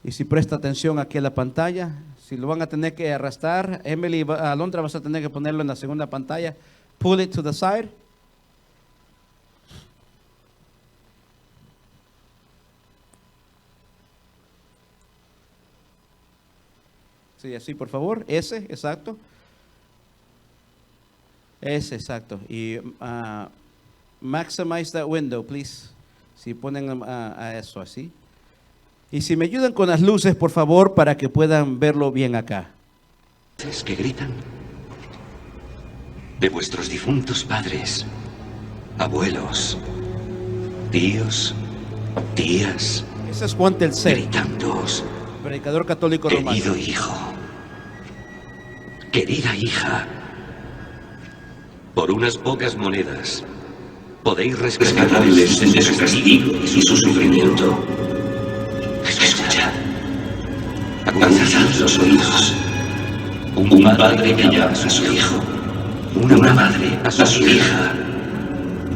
Y si presta atención aquí a la pantalla, si lo van a tener que arrastrar, Emily, Alondra, vas a tener que ponerlo en la segunda pantalla. Pull it to the side. Sí, así por favor. Ese, exacto. Ese, exacto. Y maximize that window, please. Si ponen a eso así. Y si me ayudan con las luces, por favor, para que puedan verlo bien acá. ¿Es que gritan? de vuestros difuntos padres, abuelos, tíos, tías, Ese es Juan III, gritándoos: predicador católico romano. querido hijo, querida hija, por unas pocas monedas podéis rescatarles de su castigo y su sufrimiento. Escuchad, aguzad los oídos. Un padre que llama a su hijo, una madre a su hija.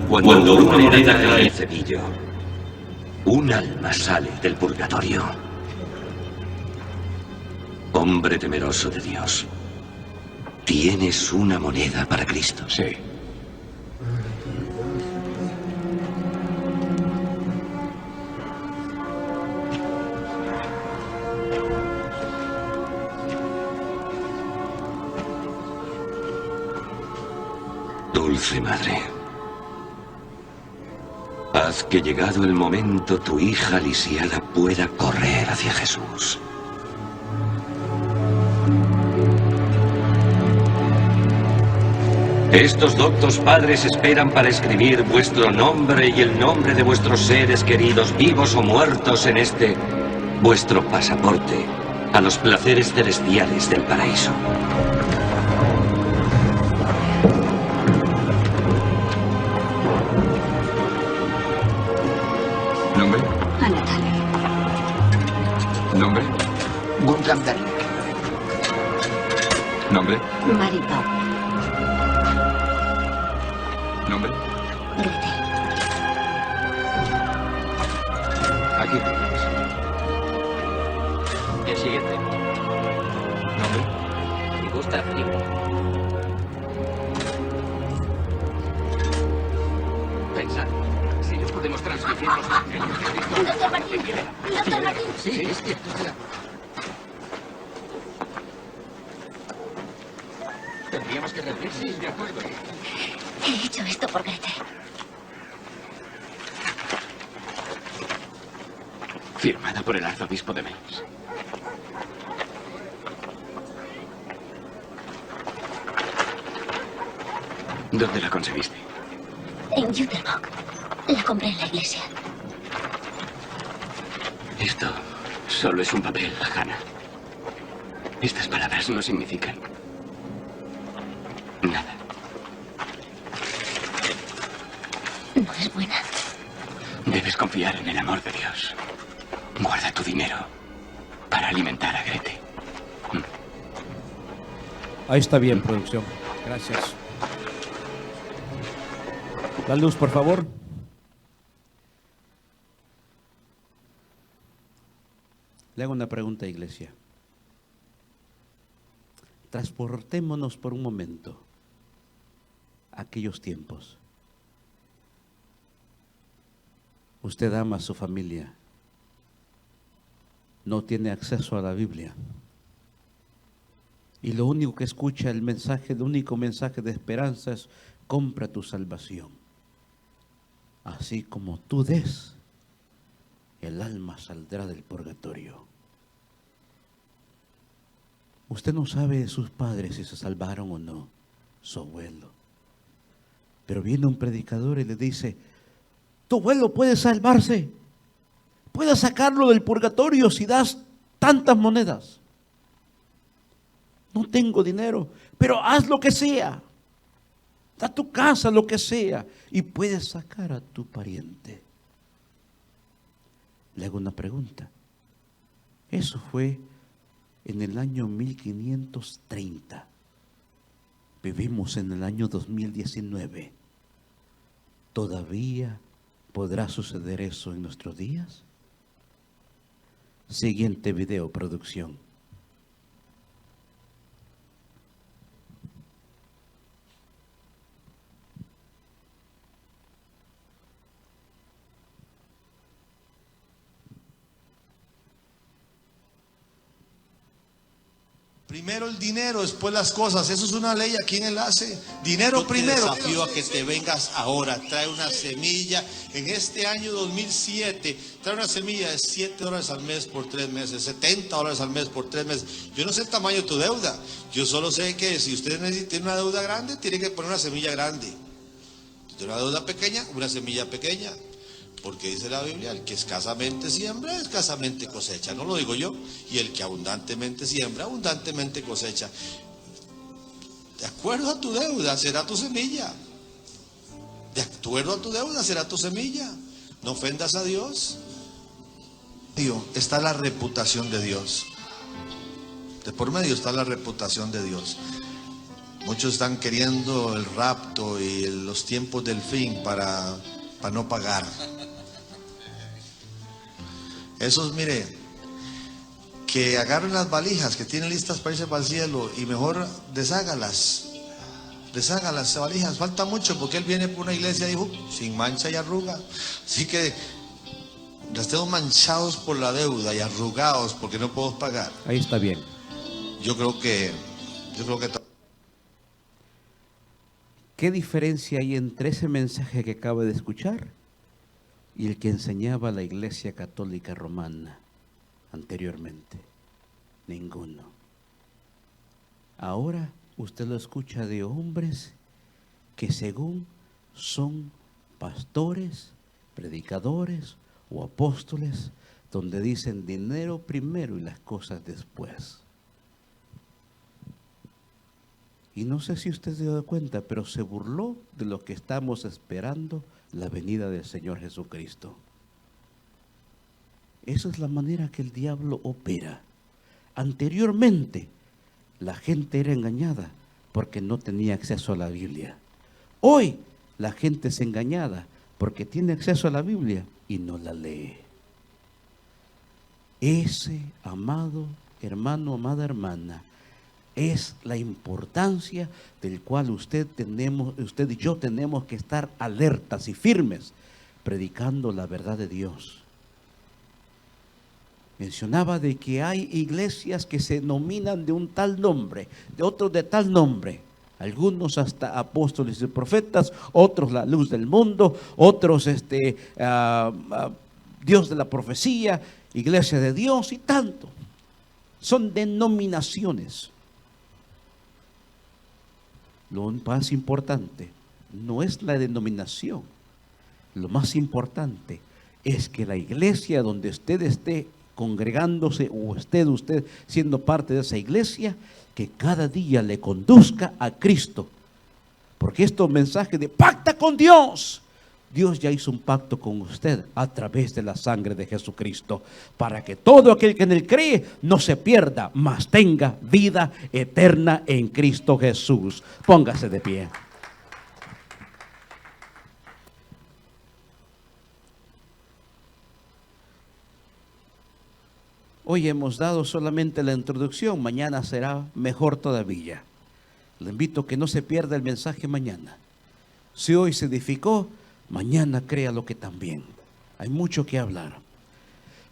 Cuando una moneda cae en el cepillo, un alma sale del purgatorio. Hombre temeroso de Dios, ¿tienes una moneda para Cristo? Sí. Dulce madre, haz que llegado el momento tu hija lisiada pueda correr hacia Jesús. Estos doctos padres esperan para escribir vuestro nombre y el nombre de vuestros seres queridos, vivos o muertos, en este vuestro pasaporte a los placeres celestiales del paraíso. ¿Nombre? Anatoly. ¿Nombre? Gunther. ¿Nombre? Maripau. ¿Nombre? Gretel. Aquí tienes. El siguiente. ¿Nombre? Gustav Libre. Pensad, si no podemos transmitir los evangelios de Cristo... Doctor Martín. Doctor Martín. Sí, es cierto, estoy de acuerdo. Tendríamos que repetir, sí, de acuerdo. He hecho esto por Gretel. Firmada por el arzobispo de Mainz. ¿Dónde la conseguiste? En Jüterbock. La compré en la iglesia. Esto solo es un papel, Hannah. Estas palabras no significan nada. No es buena. Debes confiar en el amor de Dios. Guarda tu dinero para alimentar a Grete. Ahí está bien, producción. Gracias. La luz, por favor. Le hago una pregunta, iglesia. Transportémonos por un momento a aquellos tiempos. Usted ama a su familia. No tiene acceso a la Biblia. Y lo único que escucha el único mensaje de esperanza es: compra tu salvación. Así como tú des, el alma saldrá del purgatorio. Usted no sabe de sus padres si se salvaron o no, su abuelo. Pero viene un predicador y le dice: tu abuelo puede salvarse, puede sacarlo del purgatorio si das tantas monedas. No tengo dinero, pero haz lo que sea. Da tu casa, lo que sea, y puedes sacar a tu pariente. Le hago una pregunta. Eso fue en el año 1530. Vivimos en el año 2019. ¿Todavía podrá suceder eso en nuestros días? Siguiente video, producción. Primero el dinero, después las cosas. Eso es una ley aquí en Enlace. Dinero primero. Te desafío a que te vengas ahora. Trae una semilla. En este año 2007, trae una semilla de $7 al mes por 3 meses, $70 al mes por 3 meses. Yo no sé el tamaño de tu deuda. Yo solo sé que si usted tiene una deuda grande, tiene que poner una semilla grande. Si tiene una deuda pequeña, una semilla pequeña. Porque dice la Biblia, el que escasamente siembra, escasamente cosecha. No lo digo yo. Y el que abundantemente siembra, abundantemente cosecha. De acuerdo a tu deuda será tu semilla. De acuerdo a tu deuda será tu semilla. No ofendas a Dios. Está la reputación de Dios. De por medio está la reputación de Dios. Muchos están queriendo el rapto y los tiempos del fin para no pagar. Esos, mire, que agarren las valijas que tienen listas para irse para el cielo y mejor deshágalas esas valijas. Falta mucho porque él viene por una iglesia, dijo, sin mancha y arruga. Así que estemos manchados por la deuda y arrugados porque no podemos pagar. Ahí está bien. Yo creo que ¿Qué diferencia hay entre ese mensaje que acaba de escuchar y el que enseñaba la Iglesia Católica Romana anteriormente? Ninguno. Ahora usted lo escucha de hombres que según son pastores, predicadores o apóstoles, donde dicen dinero primero y las cosas después. Y no sé si usted se dio cuenta, pero se burló de lo que estamos esperando, la venida del Señor Jesucristo. Esa es la manera que el diablo opera. Anteriormente, la gente era engañada porque no tenía acceso a la Biblia. Hoy, la gente es engañada porque tiene acceso a la Biblia y no la lee. Ese, amado hermano, amada hermana, es la importancia del cual usted y yo tenemos que estar alertas y firmes, predicando la verdad de Dios. Mencionaba de que hay iglesias que se denominan de un tal nombre, de otros de tal nombre. Algunos hasta apóstoles y profetas, otros la luz del mundo, otros Dios de la profecía, iglesia de Dios y tanto. Son denominaciones. Lo más importante no es la denominación. Lo más importante es que la iglesia donde usted esté congregándose o esté usted siendo parte de esa iglesia, que cada día le conduzca a Cristo. Porque estos mensajes de pacta con Dios, Dios ya hizo un pacto con usted a través de la sangre de Jesucristo, para que todo aquel que en él cree no se pierda, mas tenga vida eterna en Cristo Jesús. Póngase de pie. Hoy hemos dado solamente la introducción, mañana será mejor todavía. Le invito a que no se pierda el mensaje mañana. Si hoy se edificó, mañana créalo que también. Hay mucho que hablar.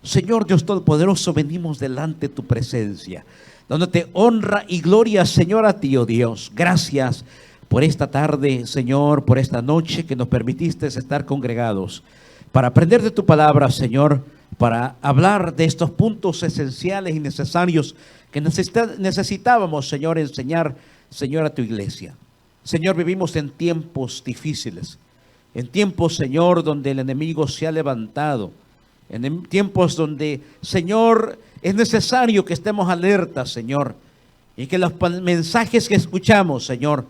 Señor Dios Todopoderoso, venimos delante de tu presencia, dándote honra y gloria, Señor, a ti, oh Dios. Gracias por esta tarde, Señor, por esta noche que nos permitiste estar congregados para aprender de tu palabra, Señor, para hablar de estos puntos esenciales y necesarios que necesitábamos, Señor, enseñar, Señor, a tu iglesia. Señor, vivimos en tiempos difíciles, en tiempos, Señor, donde el enemigo se ha levantado, en tiempos donde, Señor, es necesario que estemos alertas, Señor, y que los mensajes que escuchamos, Señor,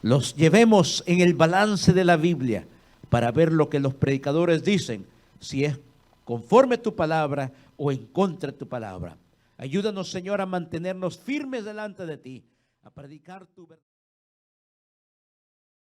los llevemos en el balance de la Biblia para ver lo que los predicadores dicen, si es conforme a tu palabra o en contra de tu palabra. Ayúdanos, Señor, a mantenernos firmes delante de ti, a predicar tu verdad.